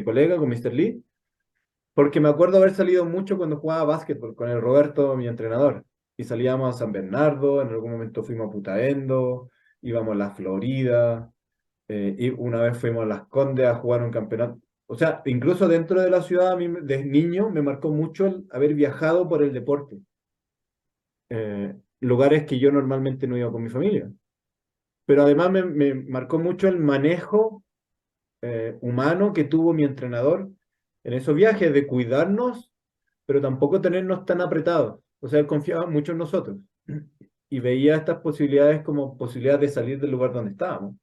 colega, con Mr. Lee, porque me acuerdo haber salido mucho cuando jugaba básquetbol con el Roberto, mi entrenador. Y salíamos a San Bernardo, en algún momento fuimos a Putaendo, íbamos a la Florida, y una vez fuimos a Las Condes a jugar un campeonato. O sea, incluso dentro de la ciudad, a mí de niño me marcó mucho el haber viajado por el deporte, lugares que yo normalmente no iba con mi familia. Pero además me marcó mucho el manejo humano que tuvo mi entrenador en esos viajes, de cuidarnos, pero tampoco tenernos tan apretados. O sea, él confiaba mucho en nosotros y veía estas posibilidades como posibilidades de salir del lugar donde estábamos.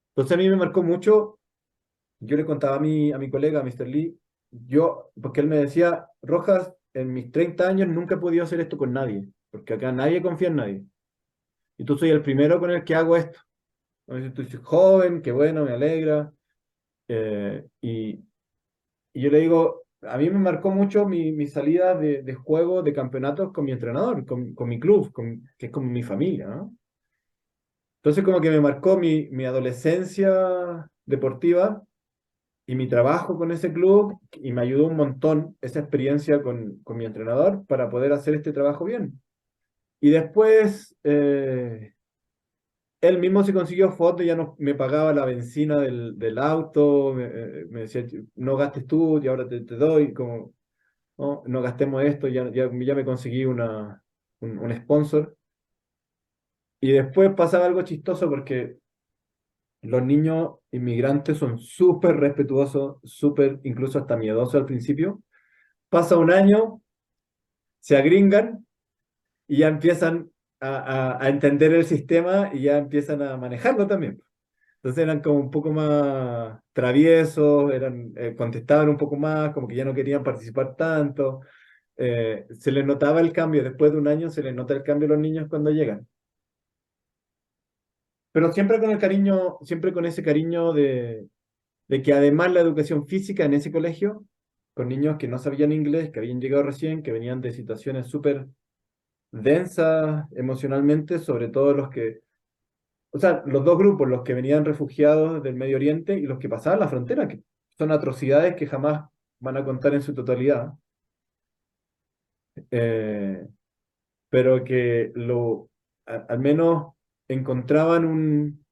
Entonces a mí me marcó mucho. Yo le contaba a mi colega, a Mr. Lee, porque él me decía, Rojas, en mis 30 años nunca he podido hacer esto con nadie, porque acá nadie confía en nadie. Y tú soy el primero con el que hago esto. Entonces, tú dices, joven, qué bueno, me alegra. Eh, y, y yo le digo, a mí me marcó mucho mi salida de juego, de campeonatos con mi entrenador, con mi club, que es como mi familia, ¿no? Entonces como que me marcó mi adolescencia deportiva y mi trabajo con ese club, y me ayudó un montón esa experiencia con mi entrenador para poder hacer este trabajo bien. Y después, él mismo se consiguió fotos, ya no me pagaba la benzina del auto, me decía, no gastes tú, y ahora te doy, como, no, no gastemos esto, ya me conseguí un sponsor. Y después pasaba algo chistoso porque los niños inmigrantes son súper respetuosos, súper, incluso hasta miedosos al principio. Pasa un año, se agringan y ya empiezan a entender el sistema y ya empiezan a manejarlo también. Entonces eran como un poco más traviesos, contestaban un poco más, como que ya no querían participar tanto. Se les notaba el cambio, después de un año se les nota el cambio a los niños cuando llegan. Pero siempre con el cariño, siempre con ese cariño de que además la educación física en ese colegio, con niños que no sabían inglés, que habían llegado recién, que venían de situaciones súper densas emocionalmente, sobre todo los que, o sea, los dos grupos, los que venían refugiados del Medio Oriente y los que pasaban la frontera, que son atrocidades que jamás van a contar en su totalidad, eh, pero que al menos encontraban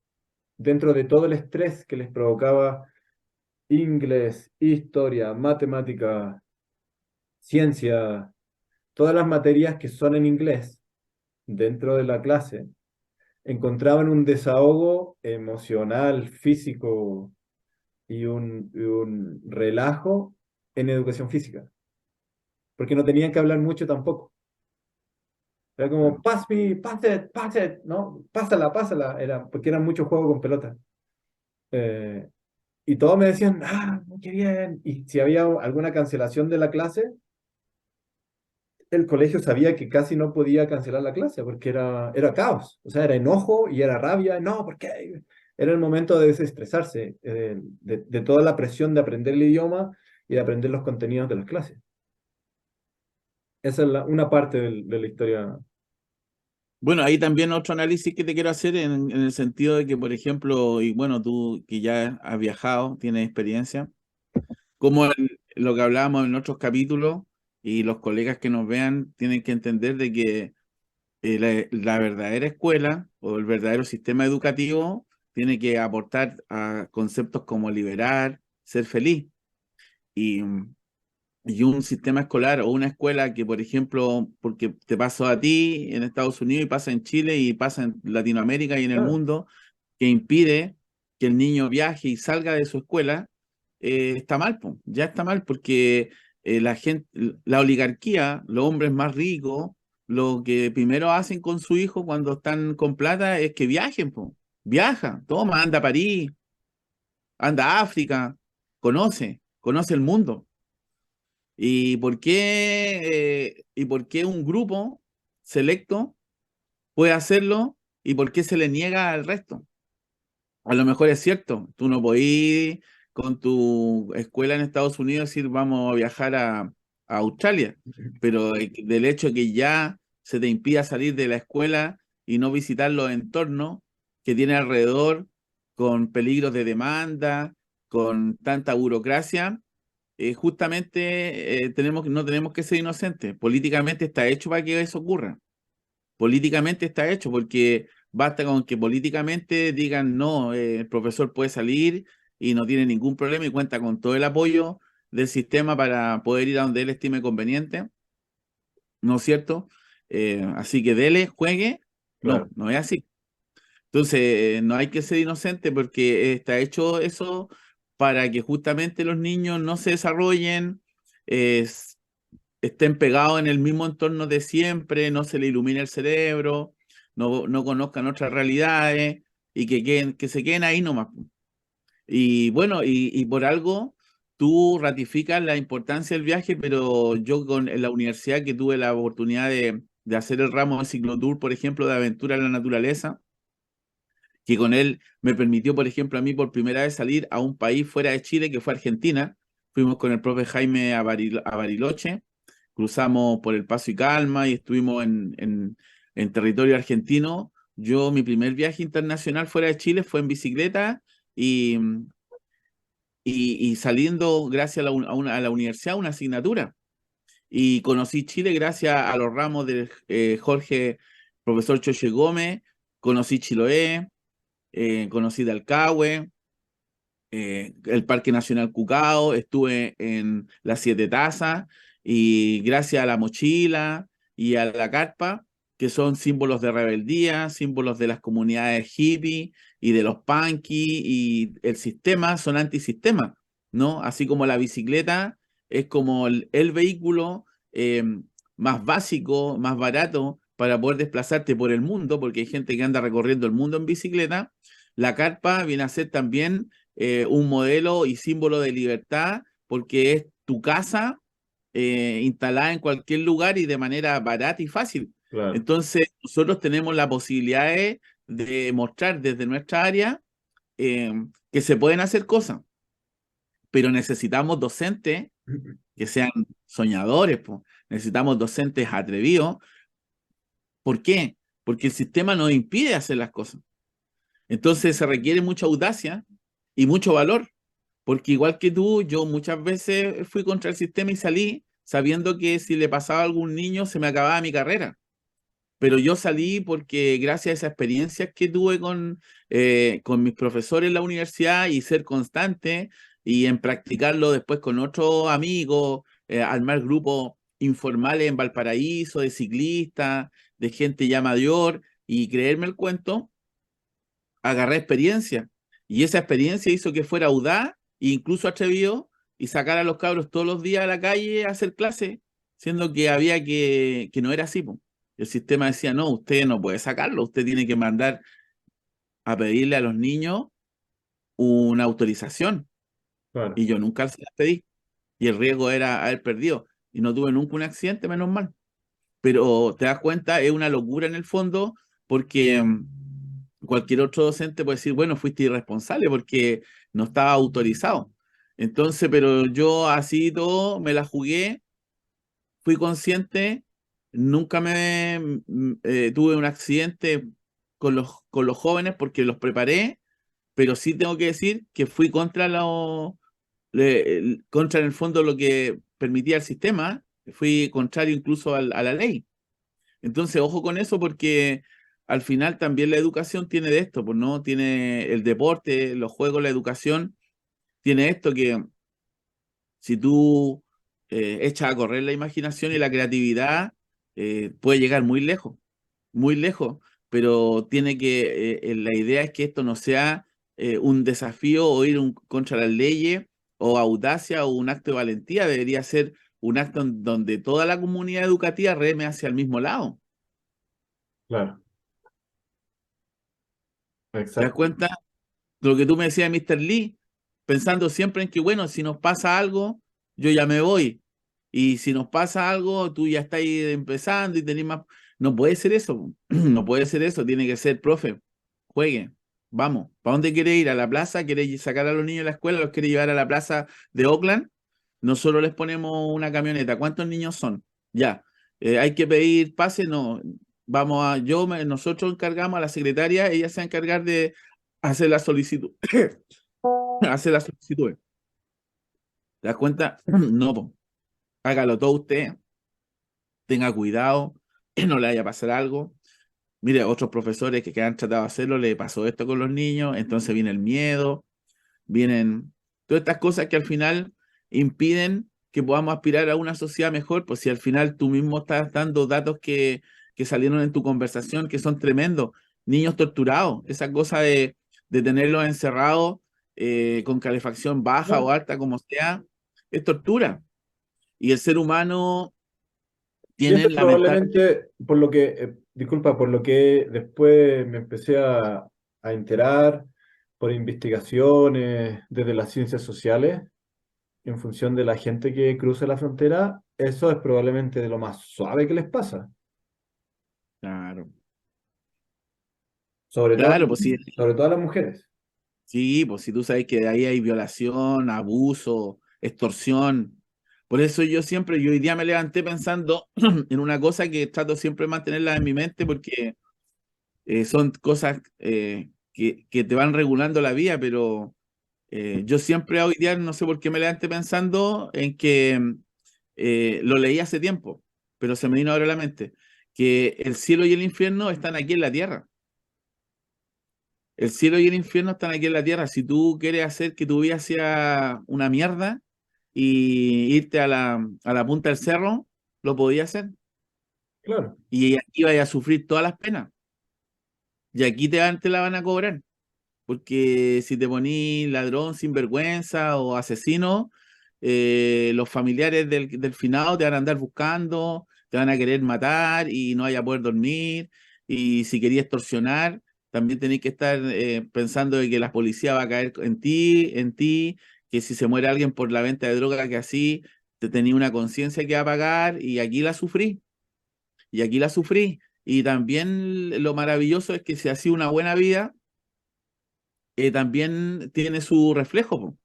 dentro de todo el estrés que les provocaba inglés, historia, matemática, ciencia, todas las materias que son en inglés dentro de la clase, encontraban un desahogo emocional, físico y un relajo en educación física, porque no tenían que hablar mucho tampoco. Era como, pass it, ¿no? Pásala, pásala, porque eran muchos juegos con pelota. Eh, y todos me decían, qué bien. Y si había alguna cancelación de la clase, el colegio sabía que casi no podía cancelar la clase porque era caos, o sea, era enojo y era rabia, no, ¿por qué? Era el momento de desestresarse de toda la presión de aprender el idioma y de aprender los contenidos de las clases. Esa es una parte de la historia. Bueno, ahí también otro análisis que te quiero hacer en el sentido de que, por ejemplo, y bueno, tú que ya has viajado, tienes experiencia, como lo que hablábamos en otros capítulos y los colegas que nos vean tienen que entender de que la verdadera escuela o el verdadero sistema educativo tiene que aportar a conceptos como liberar, ser feliz. Y, y un sistema escolar o una escuela que, por ejemplo, porque te pasó a ti en Estados Unidos y pasa en Chile y pasa en Latinoamérica y en el Ah, mundo, que impide que el niño viaje y salga de su escuela, está mal, po. Ya está mal porque la gente, la oligarquía, los hombres más ricos, lo que primero hacen con su hijo cuando están con plata es que viajen, po. Viaja, toma, anda a París, anda a África, conoce el mundo. ¿Y por qué un grupo selecto puede hacerlo y por qué se le niega al resto? A lo mejor es cierto, tú no podés ir con tu escuela en Estados Unidos y decir vamos a viajar a Australia, pero del hecho que ya se te impida salir de la escuela y no visitar los entornos que tiene alrededor con peligros de demanda, con tanta burocracia, justamente no tenemos que ser inocentes. Políticamente está hecho para que eso ocurra. Políticamente está hecho porque basta con que políticamente digan no, el profesor puede salir y no tiene ningún problema y cuenta con todo el apoyo del sistema para poder ir a donde él estime conveniente, ¿no es cierto? Así que dele, juegue. claro. No, no es así. Entonces, no hay que ser inocente porque está hecho eso para que justamente los niños no se desarrollen, estén pegados en el mismo entorno de siempre, no se le ilumine el cerebro, no conozcan otras realidades y que se queden ahí nomás. Y bueno, y por algo tú ratificas la importancia del viaje, pero yo en la universidad que tuve la oportunidad de hacer el ramo de ciclotour, por ejemplo, de aventura en la naturaleza, que con él me permitió, por ejemplo, a mí por primera vez salir a un país fuera de Chile, que fue Argentina. Fuimos con el profe Jaime a Bariloche, cruzamos por el Paso y Calma y estuvimos en territorio argentino. Yo, mi primer viaje internacional fuera de Chile fue en bicicleta y, y saliendo gracias a la universidad, una asignatura. Y conocí Chile gracias a los ramos de Jorge, profesor Choche Gómez, conocí Chiloé, conocí Dalcahue, el Parque Nacional Cucao, estuve en las Siete Tazas y gracias a la mochila y a la carpa, que son símbolos de rebeldía, símbolos de las comunidades hippie y de los punky y el sistema son antisistema, ¿no? Así como la bicicleta es como el vehículo más básico, más barato para poder desplazarte por el mundo, porque hay gente que anda recorriendo el mundo en bicicleta. La carpa viene a ser también un modelo y símbolo de libertad, porque es tu casa instalada en cualquier lugar y de manera barata y fácil. Claro. Entonces, nosotros tenemos la posibilidad de mostrar desde nuestra área que se pueden hacer cosas, pero necesitamos docentes que sean soñadores, po. Necesitamos docentes atrevidos. ¿Por qué? Porque el sistema nos impide hacer las cosas. Entonces se requiere mucha audacia y mucho valor, porque igual que tú, yo muchas veces fui contra el sistema y salí sabiendo que si le pasaba a algún niño se me acababa mi carrera. Pero yo salí porque gracias a esas experiencias que tuve con mis profesores en la universidad y ser constante y en practicarlo después con otros amigos, armar grupos informales en Valparaíso, de ciclistas, de gente ya mayor y creerme el cuento, agarré experiencia. Y esa experiencia hizo que fuera audaz e incluso atrevido y sacar a los cabros todos los días a la calle a hacer clases, siendo que había que no era así, po. El sistema decía, no, usted no puede sacarlo, usted tiene que mandar a pedirle a los niños una autorización. Claro, Y yo nunca se la pedí. Y el riesgo era haber perdido. Y no tuve nunca un accidente, menos mal. Pero te das cuenta, es una locura en el fondo, porque cualquier otro docente puede decir, bueno, fuiste irresponsable porque no estaba autorizado. Entonces, pero yo así todo me la jugué, fui consciente, nunca tuve un accidente con los jóvenes porque los preparé, pero sí tengo que decir que fui contra contra en el fondo lo que permitía el sistema, fui contrario incluso a la ley. Entonces, ojo con eso porque al final también la educación tiene de esto, pues no tiene el deporte, los juegos, la educación, tiene esto que si tú echas a correr la imaginación y la creatividad, puede llegar muy lejos, pero tiene la idea es que esto no sea un desafío o ir contra las leyes o audacia o un acto de valentía, debería ser un acto en donde toda la comunidad educativa reme hacia el mismo lado. claro, ¿Te das exacto. cuenta? Lo que tú me decías, Mr. Lee, pensando siempre en que, bueno, si nos pasa algo, yo ya me voy. Y si nos pasa algo, tú ya estás ahí empezando y tenés más. No puede ser eso. No puede ser eso. Tiene que ser, profe, juegue. Vamos. ¿Para dónde quiere ir? ¿A la plaza? ¿Quiere sacar a los niños de la escuela? ¿Los quiere llevar a la plaza de Oakland? Nosotros les ponemos una camioneta. ¿Cuántos niños son? Ya. ¿Hay que pedir pase? No. Vamos a, nosotros encargamos a la secretaria, ella se va a encargar de hacer la solicitud. Hacer la solicitud. ¿Te das cuenta? No, po. Hágalo todo usted. Tenga cuidado, que no le vaya a pasar algo. Mire, otros profesores que han tratado de hacerlo, le pasó esto con los niños, entonces viene el miedo, vienen todas estas cosas que al final impiden que podamos aspirar a una sociedad mejor, pues si al final tú mismo estás dando datos que salieron en tu conversación que son tremendos, niños torturados, esa cosa de tenerlos encerrados con calefacción baja o No, alta, como sea, es tortura. Y el ser humano y tiene eso lamentablemente... probablemente, por lo que, disculpa, por lo que después me empecé a enterar por investigaciones desde las ciencias sociales, en función de la gente que cruza la frontera, eso es probablemente de lo más suave que les pasa, Claro, sobre todo, claro, pues sí, sobre todo a las mujeres. sí, pues si tú sabes que de ahí hay violación, abuso, extorsión. Por eso yo siempre, yo hoy día me levanté pensando en una cosa que trato siempre de mantenerla en mi mente porque son cosas que te van regulando la vida, pero yo siempre hoy día no sé por qué me levanté pensando en que lo leí hace tiempo, pero se me vino ahora a la mente, que el cielo y el infierno están aquí en la tierra. El cielo y el infierno están aquí en la tierra. Si tú quieres hacer que tu vida sea una mierda y irte a a la punta del cerro, lo podías hacer. Claro, Y aquí vayas a sufrir todas las penas. Y aquí te la van a cobrar. Porque si te ponís ladrón, sinvergüenza o asesino, los familiares del finado te van a andar buscando, te van a querer matar y no vaya a poder dormir. Y si querías extorsionar, también tenés que estar pensando de que la policía va a caer en ti, que si se muere alguien por la venta de droga, que así te tenía una conciencia que va a pagar y aquí la sufrí. Y aquí la sufrí. Y también lo maravilloso es que si ha sido una buena vida, también tiene su reflejo, po.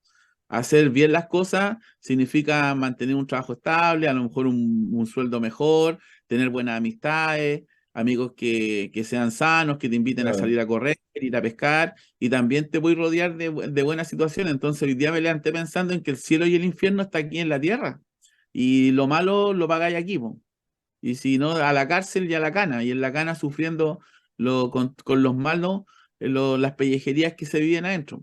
hacer bien las cosas significa mantener un trabajo estable, a lo mejor un sueldo mejor, tener buenas amistades, amigos que sean sanos, que te inviten a Claro. salir a correr, ir a pescar, y también te voy a rodear de buenas situaciones. Entonces hoy día me levanté pensando en que el cielo y el infierno está aquí en la tierra, y lo malo lo pagáis aquí, po. Y si no, a la cárcel y a la cana, y en la cana sufriendo con los malos, las pellejerías que se viven adentro.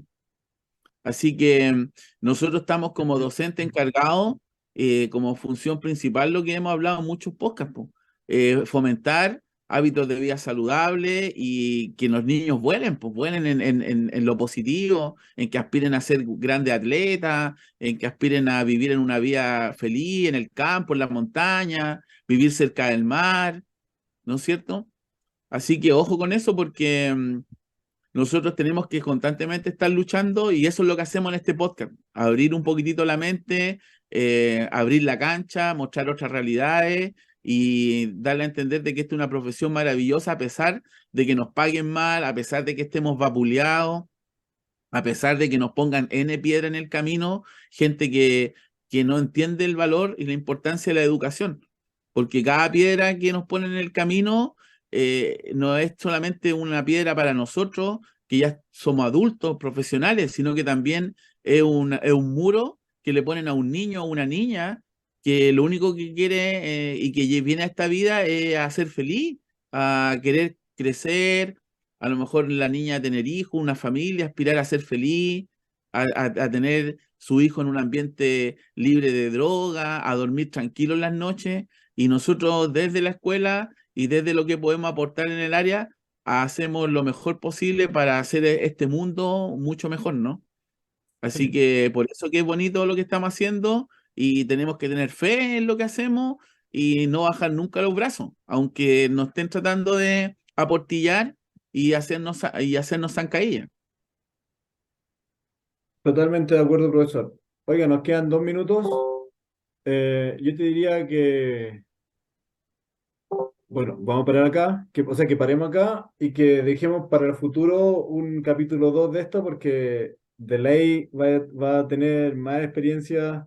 Así que nosotros estamos como docente encargados, como función principal, lo que hemos hablado en muchos podcasts, po, fomentar hábitos de vida saludables y que los niños vuelen, pues vuelen en lo positivo, en que aspiren a ser grandes atletas, en que aspiren a vivir en una vida feliz, en el campo, en la montaña, vivir cerca del mar, ¿no es cierto? Así que ojo con eso porque nosotros tenemos que constantemente estar luchando y eso es lo que hacemos en este podcast, abrir un poquitito la mente, abrir la cancha, mostrar otras realidades y darle a entender de que esta es una profesión maravillosa a pesar de que nos paguen mal, a pesar de que estemos vapuleados, a pesar de que nos pongan N piedra en el camino, gente que no entiende el valor y la importancia de la educación, porque cada piedra que nos ponen en el camino no es solamente una piedra para nosotros, que ya somos adultos, profesionales, sino que también es un muro que le ponen a un niño o una niña que lo único que quiere y que viene a esta vida es a ser feliz, a querer crecer, a lo mejor la niña tener hijos, una familia, aspirar a ser feliz, a tener su hijo en un ambiente libre de droga, a dormir tranquilo en las noches, y nosotros desde la escuela y desde lo que podemos aportar en el área, hacemos lo mejor posible para hacer este mundo mucho mejor, ¿no? Así que por eso que es bonito lo que estamos haciendo y tenemos que tener fe en lo que hacemos y no bajar nunca los brazos, aunque nos estén tratando de aportillar y hacernos zancadilla. Totalmente de acuerdo, profesor. Oiga, nos quedan 2 minutos. Yo te diría que, bueno, vamos a parar acá, o sea, que paremos acá y que dejemos para el futuro un capítulo 2 de esto, porque de ley va a tener más experiencias,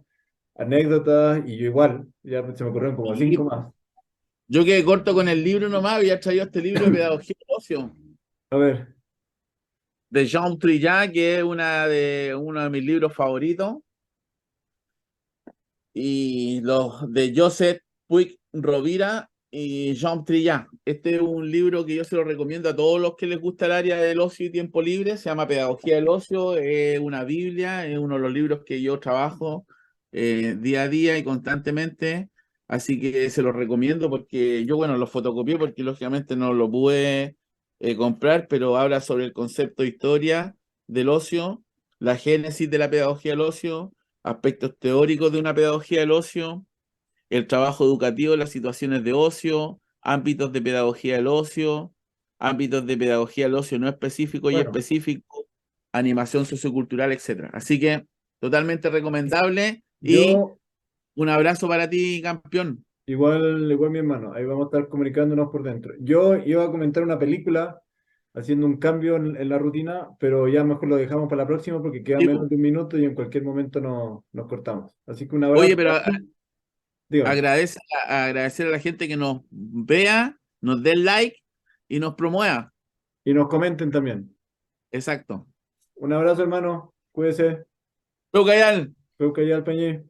anécdotas, y yo igual, ya se me ocurrieron como cinco Y más. yo quedé corto con el libro nomás, había traído este libro de Pedagogía del Ocio, A ver, de Jean Trillat, que es uno de mis libros favoritos, y los de Joseph Puig Rovira y Jean Trillat. Este es un libro que yo se lo recomiendo a todos los que les gusta el área del ocio y tiempo libre. Se llama Pedagogía del Ocio, es una Biblia, es uno de los libros que yo trabajo día a día y constantemente. Así que se los recomiendo porque yo, bueno, lo fotocopié porque lógicamente no lo pude comprar, pero habla sobre el concepto de historia del ocio, la génesis de la pedagogía del ocio, aspectos teóricos de una pedagogía del ocio, el trabajo educativo en las situaciones de ocio, ámbitos de pedagogía del ocio, ámbitos de pedagogía del ocio no específico y bueno, específico, animación sociocultural, etcétera. Así que totalmente recomendable y yo un abrazo para ti, campeón. igual mi hermano, ahí vamos a estar comunicándonos por dentro. Yo iba a comentar una película haciendo un cambio en la rutina, pero ya mejor lo dejamos para la próxima porque queda Sí, menos po. de un minuto y en cualquier momento nos cortamos. Así que un Oye, abrazo pero para ti. Dígame. agradecer a la gente que nos vea, nos dé like y nos promueva. Y nos comenten también. Exacto. Un abrazo, hermano. Cuídese. Luca, Creo que allá al Peñé.